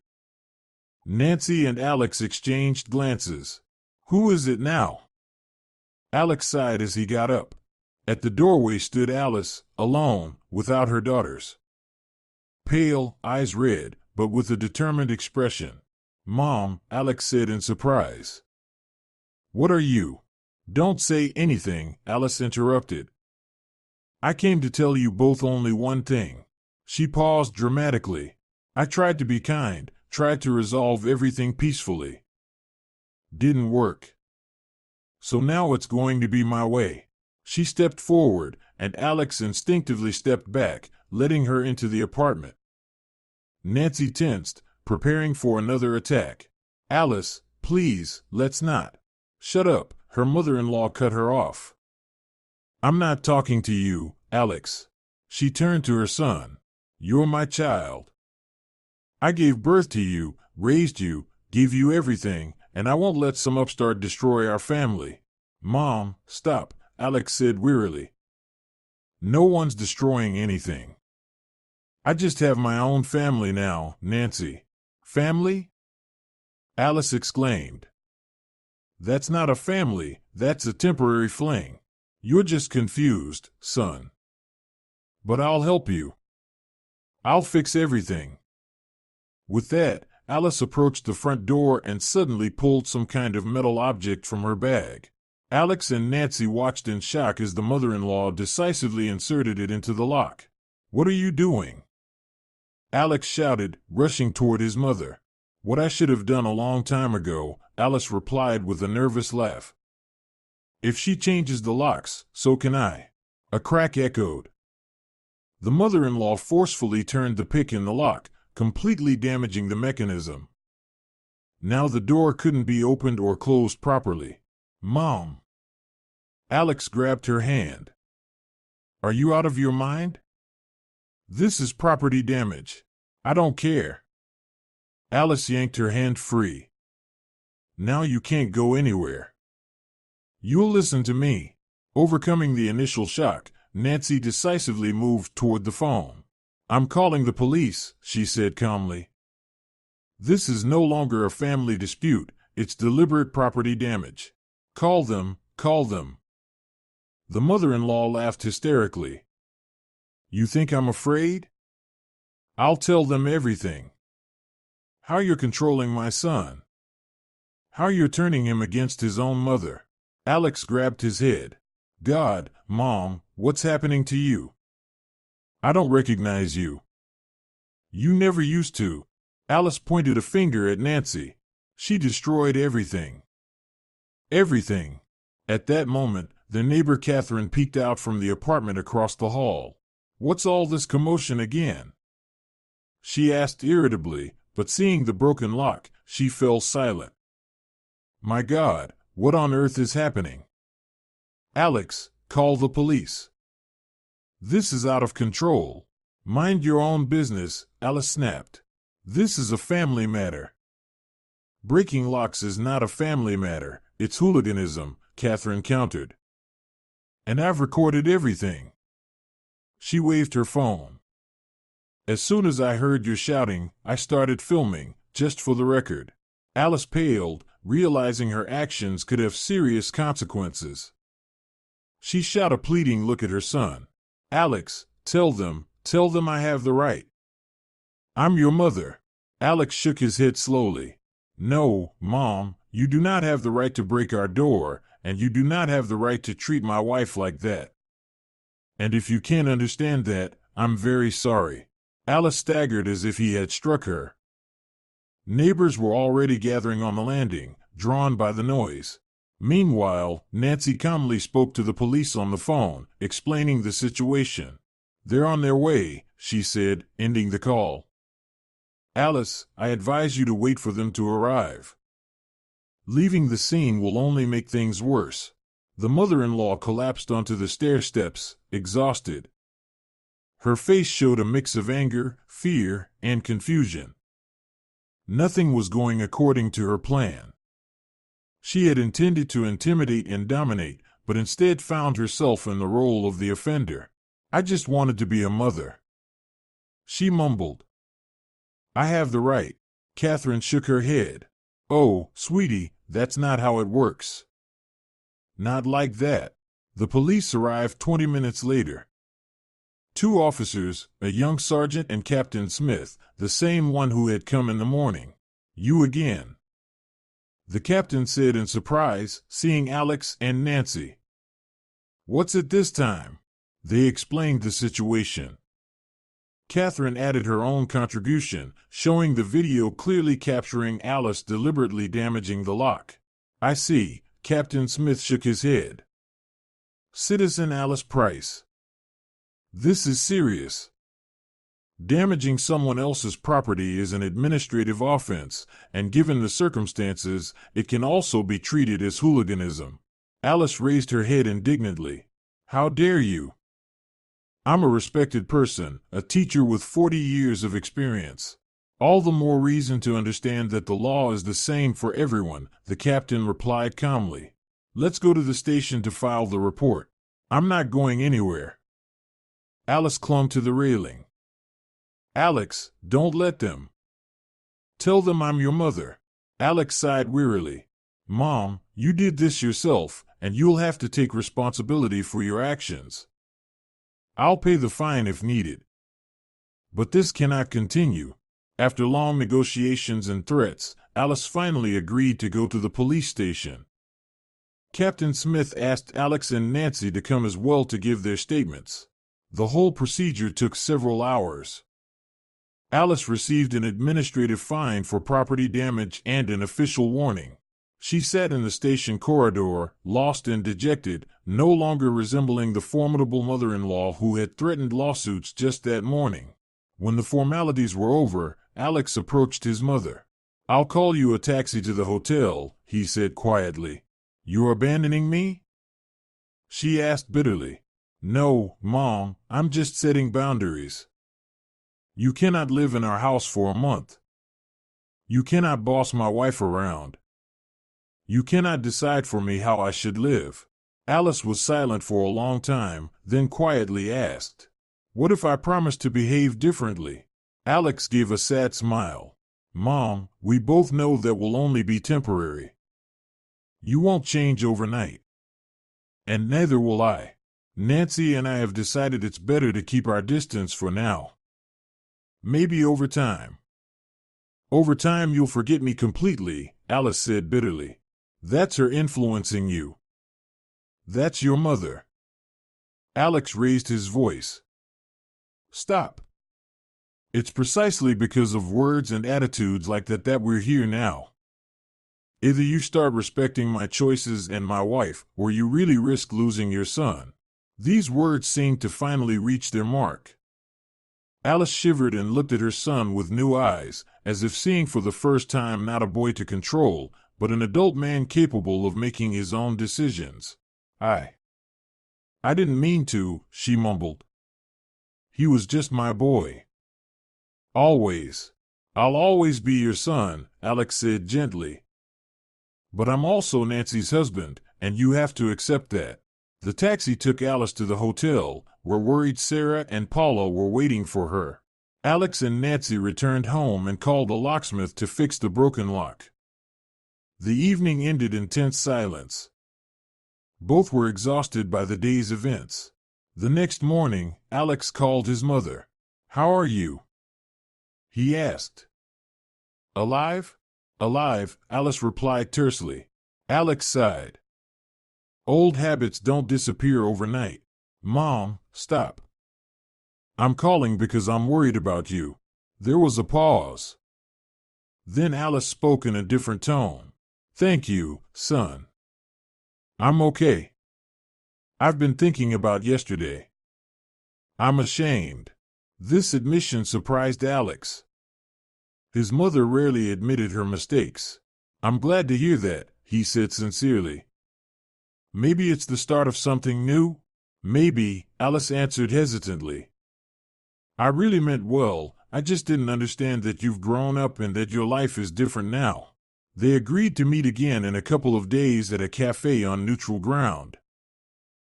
Speaker 1: Nancy and Alex exchanged glances. Who is it now? Alex sighed as he got up. At the doorway stood Alice, alone, without her daughters. Pale, eyes red, but with a determined expression. Mom, Alex said in surprise. What are you? Don't say anything, Alice interrupted. I came to tell you both only one thing. She paused dramatically. I tried to be kind, tried to resolve everything peacefully. Didn't work. So now it's going to be my way. She stepped forward, and Alex instinctively stepped back, letting her into the apartment. Nancy tensed, preparing for another attack. Alice, please, let's not. Shut up, her mother-in-law cut her off. I'm not talking to you, Alex. She turned to her son. You're my child. I gave birth to you, raised you, gave you everything, and I won't let some upstart destroy our family. Mom, stop, Alex said wearily. No one's destroying anything. I just have my own family now, Nancy. Family? Alice exclaimed. That's not a family, that's a temporary fling. You're just confused, son. But I'll help you. I'll fix everything. With that, Alice approached the front door and suddenly pulled some kind of metal object from her bag. Alex and Nancy watched in shock as the mother-in-law decisively inserted it into the lock. "What are you doing?" Alex shouted, rushing toward his mother. "What I should have done a long time ago," Alice replied with a nervous laugh. "If she changes the locks, so can I," a crack echoed. The mother-in-law forcefully turned the pick in the lock, completely damaging the mechanism. Now the door couldn't be opened or closed properly. "Mom!" Alex grabbed her hand. "Are you out of your mind? This is property damage. I don't care." Alice yanked her hand free. "Now you can't go anywhere. You'll listen to me." Overcoming the initial shock, Nancy decisively moved toward the phone. "I'm calling the police," she said calmly. "This is no longer a family dispute, it's deliberate property damage. Call them, call them." The mother-in-law laughed hysterically. "You think I'm afraid? I'll tell them everything. How you're controlling my son. How you're turning him against his own mother." Alex grabbed his head. "God, Mom, what's happening to you? I don't recognize you. You never used to." Alice pointed a finger at Nancy. "She destroyed everything. Everything." At that moment, the neighbor Catherine peeked out from the apartment across the hall. "What's all this commotion again?" she asked irritably, but seeing the broken lock, she fell silent. "My God, what on earth is happening?" "Alex, call the police. This is out of control." "Mind your own business," Alice snapped. "This is a family matter." "Breaking locks is not a family matter, it's hooliganism," Catherine countered. "And I've recorded everything." She waved her phone. "As soon as I heard your shouting, I started filming, just for the record." Alice paled, realizing her actions could have serious consequences. She shot a pleading look at her son. "Alex, tell them I have the right." "I'm your mother." Alex shook his head slowly. "No, Mom, you do not have the right to break our door, and you do not have the right to treat my wife like that. And if you can't understand that, I'm very sorry." Alice staggered as if he had struck her. Neighbors were already gathering on the landing, drawn by the noise. Meanwhile, Nancy calmly spoke to the police on the phone, explaining the situation. "They're on their way," she said, ending the call. "Alice, I advise you to wait for them to arrive. Leaving the scene will only make things worse." The mother-in-law collapsed onto the stair steps, exhausted. Her face showed a mix of anger, fear, and confusion. Nothing was going according to her plan. She had intended to intimidate and dominate, but instead found herself in the role of the offender. "I just wanted to be a mother," she mumbled. "I have the right." Catherine shook her head. "Oh, sweetie, that's not how it works." "Not like that." The police arrived 20 minutes later. 2 officers, a young sergeant and Captain Smith, the same one who had come in the morning. "You again," the captain said in surprise, seeing Alex and Nancy. "What's it this time?" They explained the situation. Catherine added her own contribution, showing the video clearly capturing Alice deliberately damaging the lock. "I see," Captain Smith shook his head. "Citizen Alice Price, this is serious. Damaging someone else's property is an administrative offense, and given the circumstances, it can also be treated as hooliganism." Alice raised her head indignantly. "How dare you? I'm a respected person, a teacher with 40 years of experience. All the more reason to understand that the law is the same for everyone," the captain replied calmly. "Let's go to the station to file the report." "I'm not going anywhere." Alice clung to the railing. "Alex, don't let them. Tell them I'm your mother." Alex sighed wearily. "Mom, you did this yourself, and you'll have to take responsibility for your actions. I'll pay the fine if needed. But this cannot continue." After long negotiations and threats, Alice finally agreed to go to the police station. Captain Smith asked Alex and Nancy to come as well to give their statements. The whole procedure took several hours. Alice received an administrative fine for property damage and an official warning. She sat in the station corridor, lost and dejected, no longer resembling the formidable mother-in-law who had threatened lawsuits just that morning. When the formalities were over, Alex approached his mother. "I'll call you a taxi to the hotel," he said quietly. "You're abandoning me?" She asked bitterly. "No, Mom, I'm just setting boundaries. You cannot live in our house for a month. You cannot boss my wife around. You cannot decide for me how I should live." Alice was silent for a long time, then quietly asked, "What if I promise to behave differently?" Alex gave a sad smile. "Mom, we both know that will only be temporary. You won't change overnight. And neither will I. Nancy and I have decided it's better to keep our distance for now. Maybe over time." "Over time you'll forget me completely," Alice said bitterly. "That's her influencing you. That's your mother." Alex raised his voice. "Stop. It's precisely because of words and attitudes like that we're here now. Either you start respecting my choices and my wife, or you really risk losing your son." These words seemed to finally reach their mark. Alice shivered and looked at her son with new eyes, as if seeing for the first time not a boy to control, but an adult man capable of making his own decisions. I didn't mean to," she mumbled. "He was just my boy. Always. I'll always be your son," Alex said gently. "But I'm also Nancy's husband, and you have to accept that." The taxi took Alice to the hotel, where worried Sarah and Paula were waiting for her. Alex and Nancy returned home and called a locksmith to fix the broken lock. The evening ended in tense silence. Both were exhausted by the day's events. The next morning, Alex called his mother. "How are you?" he asked. "Alive?" "Alive," Alice replied tersely. Alex sighed. "Old habits don't disappear overnight. Mom, stop. I'm calling because I'm worried about you." There was a pause. Then Alice spoke in a different tone. "Thank you, son. I'm okay. I've been thinking about yesterday. I'm ashamed." This admission surprised Alex. His mother rarely admitted her mistakes. "I'm glad to hear that," he said sincerely. "Maybe it's the start of something new?" "Maybe," Alice answered hesitantly. "I really meant well, I just didn't understand that you've grown up and that your life is different now." They agreed to meet again in a couple of days at a cafe on neutral ground.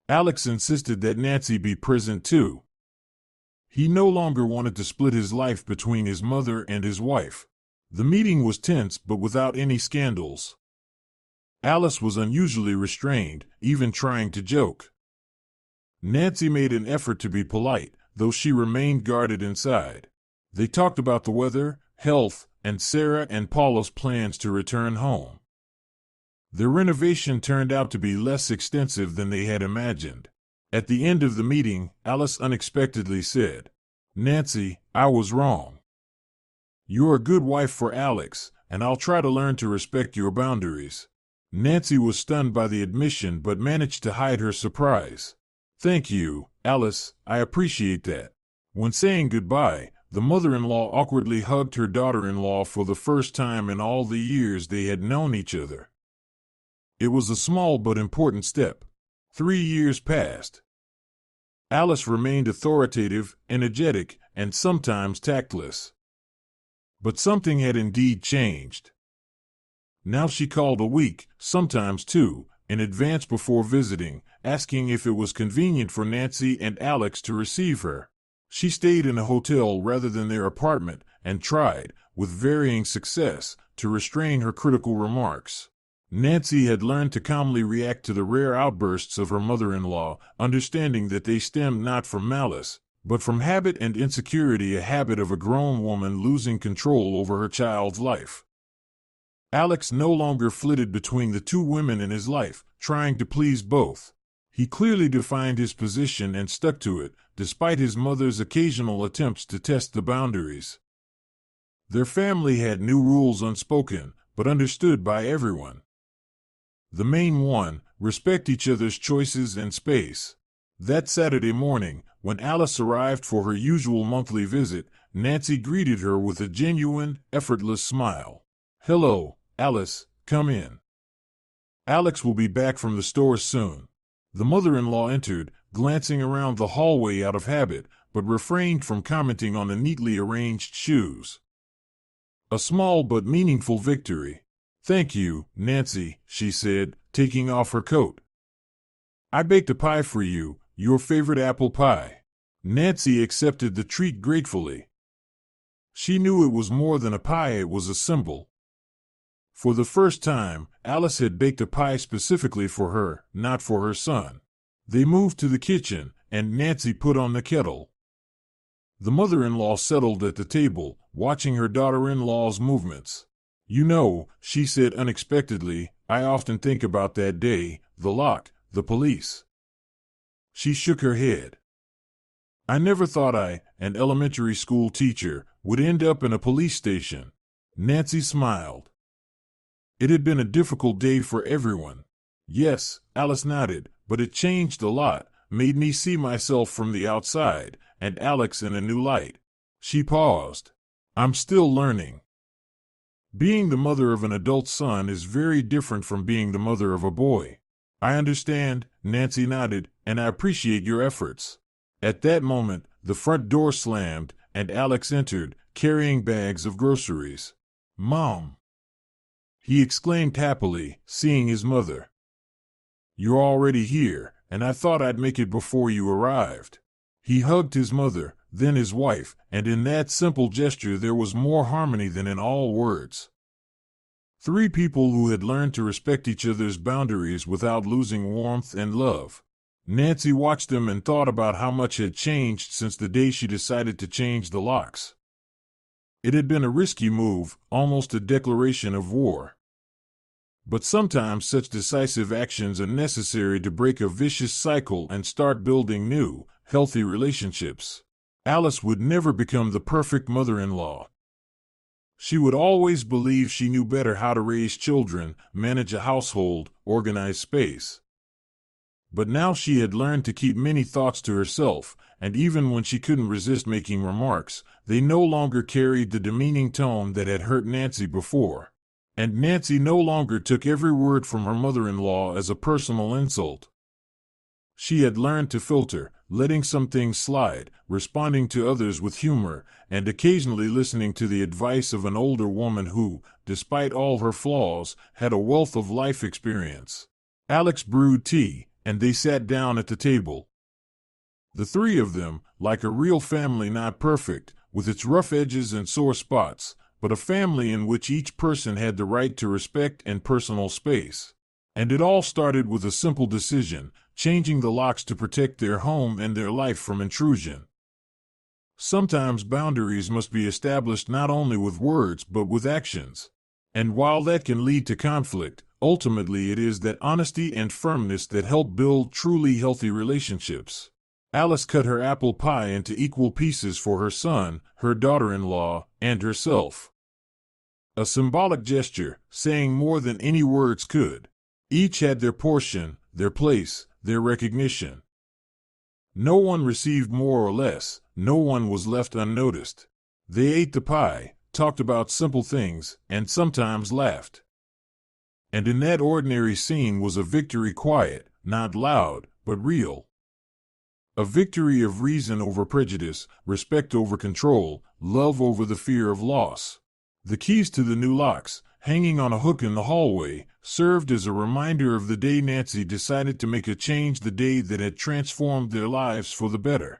Speaker 1: Alex insisted that Nancy be present too. He no longer wanted to split his life between his mother and his wife. The meeting was tense but without any scandals. Alice was unusually restrained, even trying to joke. Nancy made an effort to be polite, though she remained guarded inside. They talked about the weather, health, and Sarah and Paula's plans to return home. Their renovation turned out to be less extensive than they had imagined. At the end of the meeting, Alice unexpectedly said, "Nancy, I was wrong. You're a good wife for Alex, and I'll try to learn to respect your boundaries." Nancy was stunned by the admission but managed to hide her surprise. "Thank you, Alice, I appreciate that." When saying goodbye, the mother-in-law awkwardly hugged her daughter-in-law for the first time in all the years they had known each other. It was a small but important step. 3 years passed. Alice remained authoritative, energetic, and sometimes tactless. But something had indeed changed. Now she called a week, sometimes 2, in advance before visiting, asking if it was convenient for Nancy and Alex to receive her. She stayed in a hotel rather than their apartment, and tried, with varying success, to restrain her critical remarks. Nancy had learned to calmly react to the rare outbursts of her mother-in-law, understanding that they stemmed not from malice, but from habit and insecurity, a habit of a grown woman losing control over her child's life. Alex no longer flitted between the two women in his life, trying to please both. He clearly defined his position and stuck to it, despite his mother's occasional attempts to test the boundaries. Their family had new rules unspoken, but understood by everyone. The main one: respect each other's choices and space. That Saturday morning, when Alice arrived for her usual monthly visit, Nancy greeted her with a genuine, effortless smile. "Hello, Alice, come in. Alex will be back from the store soon." The mother-in-law entered, glancing around the hallway out of habit, but refrained from commenting on the neatly arranged shoes. A small but meaningful victory. "Thank you, Nancy," she said, taking off her coat. "I baked a pie for you, your favorite apple pie." Nancy accepted the treat gratefully. She knew it was more than a pie, it was a symbol. For the first time, Alice had baked a pie specifically for her, not for her son. They moved to the kitchen, and Nancy put on the kettle. The mother-in-law settled at the table, watching her daughter-in-law's movements. "You know," she said unexpectedly, "I often think about that day, the lock, the police." She shook her head. "I never thought I, an elementary school teacher, would end up in a police station." Nancy smiled. It had been a difficult day for everyone. "Yes," Alice nodded, "but it changed a lot, made me see myself from the outside, and Alex in a new light." She paused. "I'm still learning." Being the mother of an adult son is very different from being the mother of a boy. "I understand," Nancy nodded, "and I appreciate your efforts." At that moment, the front door slammed, and Alex entered, carrying bags of groceries. "Mom!" he exclaimed happily, seeing his mother. "You're already here, and I thought I'd make it before you arrived." He hugged his mother, then his wife, and in that simple gesture there was more harmony than in all words. Three people who had learned to respect each other's boundaries without losing warmth and love. Nancy watched them and thought about how much had changed since the day she decided to change the locks. It had been a risky move, almost a declaration of war. But sometimes such decisive actions are necessary to break a vicious cycle and start building new, healthy relationships. Alice would never become the perfect mother-in-law. She would always believe she knew better how to raise children, manage a household, organize space. But now she had learned to keep many thoughts to herself, and even when she couldn't resist making remarks, they no longer carried the demeaning tone that had hurt Nancy before. And Nancy no longer took every word from her mother-in-law as a personal insult. She had learned to filter, letting some things slide, responding to others with humor, and occasionally listening to the advice of an older woman who, despite all her flaws, had a wealth of life experience. Alex brewed tea, and they sat down at the table. The three of them, like a real family, not perfect, with its rough edges and sore spots, but a family in which each person had the right to respect and personal space. And it all started with a simple decision: changing the locks to protect their home and their life from intrusion. Sometimes boundaries must be established not only with words but with actions. And while that can lead to conflict, ultimately it is that honesty and firmness that help build truly healthy relationships. Alice cut her apple pie into equal pieces for her son, her daughter-in-law, and herself. A symbolic gesture, saying more than any words could. Each had their portion, their place, their recognition. No one received more or less, no one was left unnoticed. They ate the pie, talked about simple things, and sometimes laughed. And in that ordinary scene was a victory, quiet, not loud, but real. A victory of reason over prejudice, respect over control, love over the fear of loss. The keys to the new locks, hanging on a hook in the hallway, served as a reminder of the day Nancy decided to make a change, the day that had transformed their lives for the better.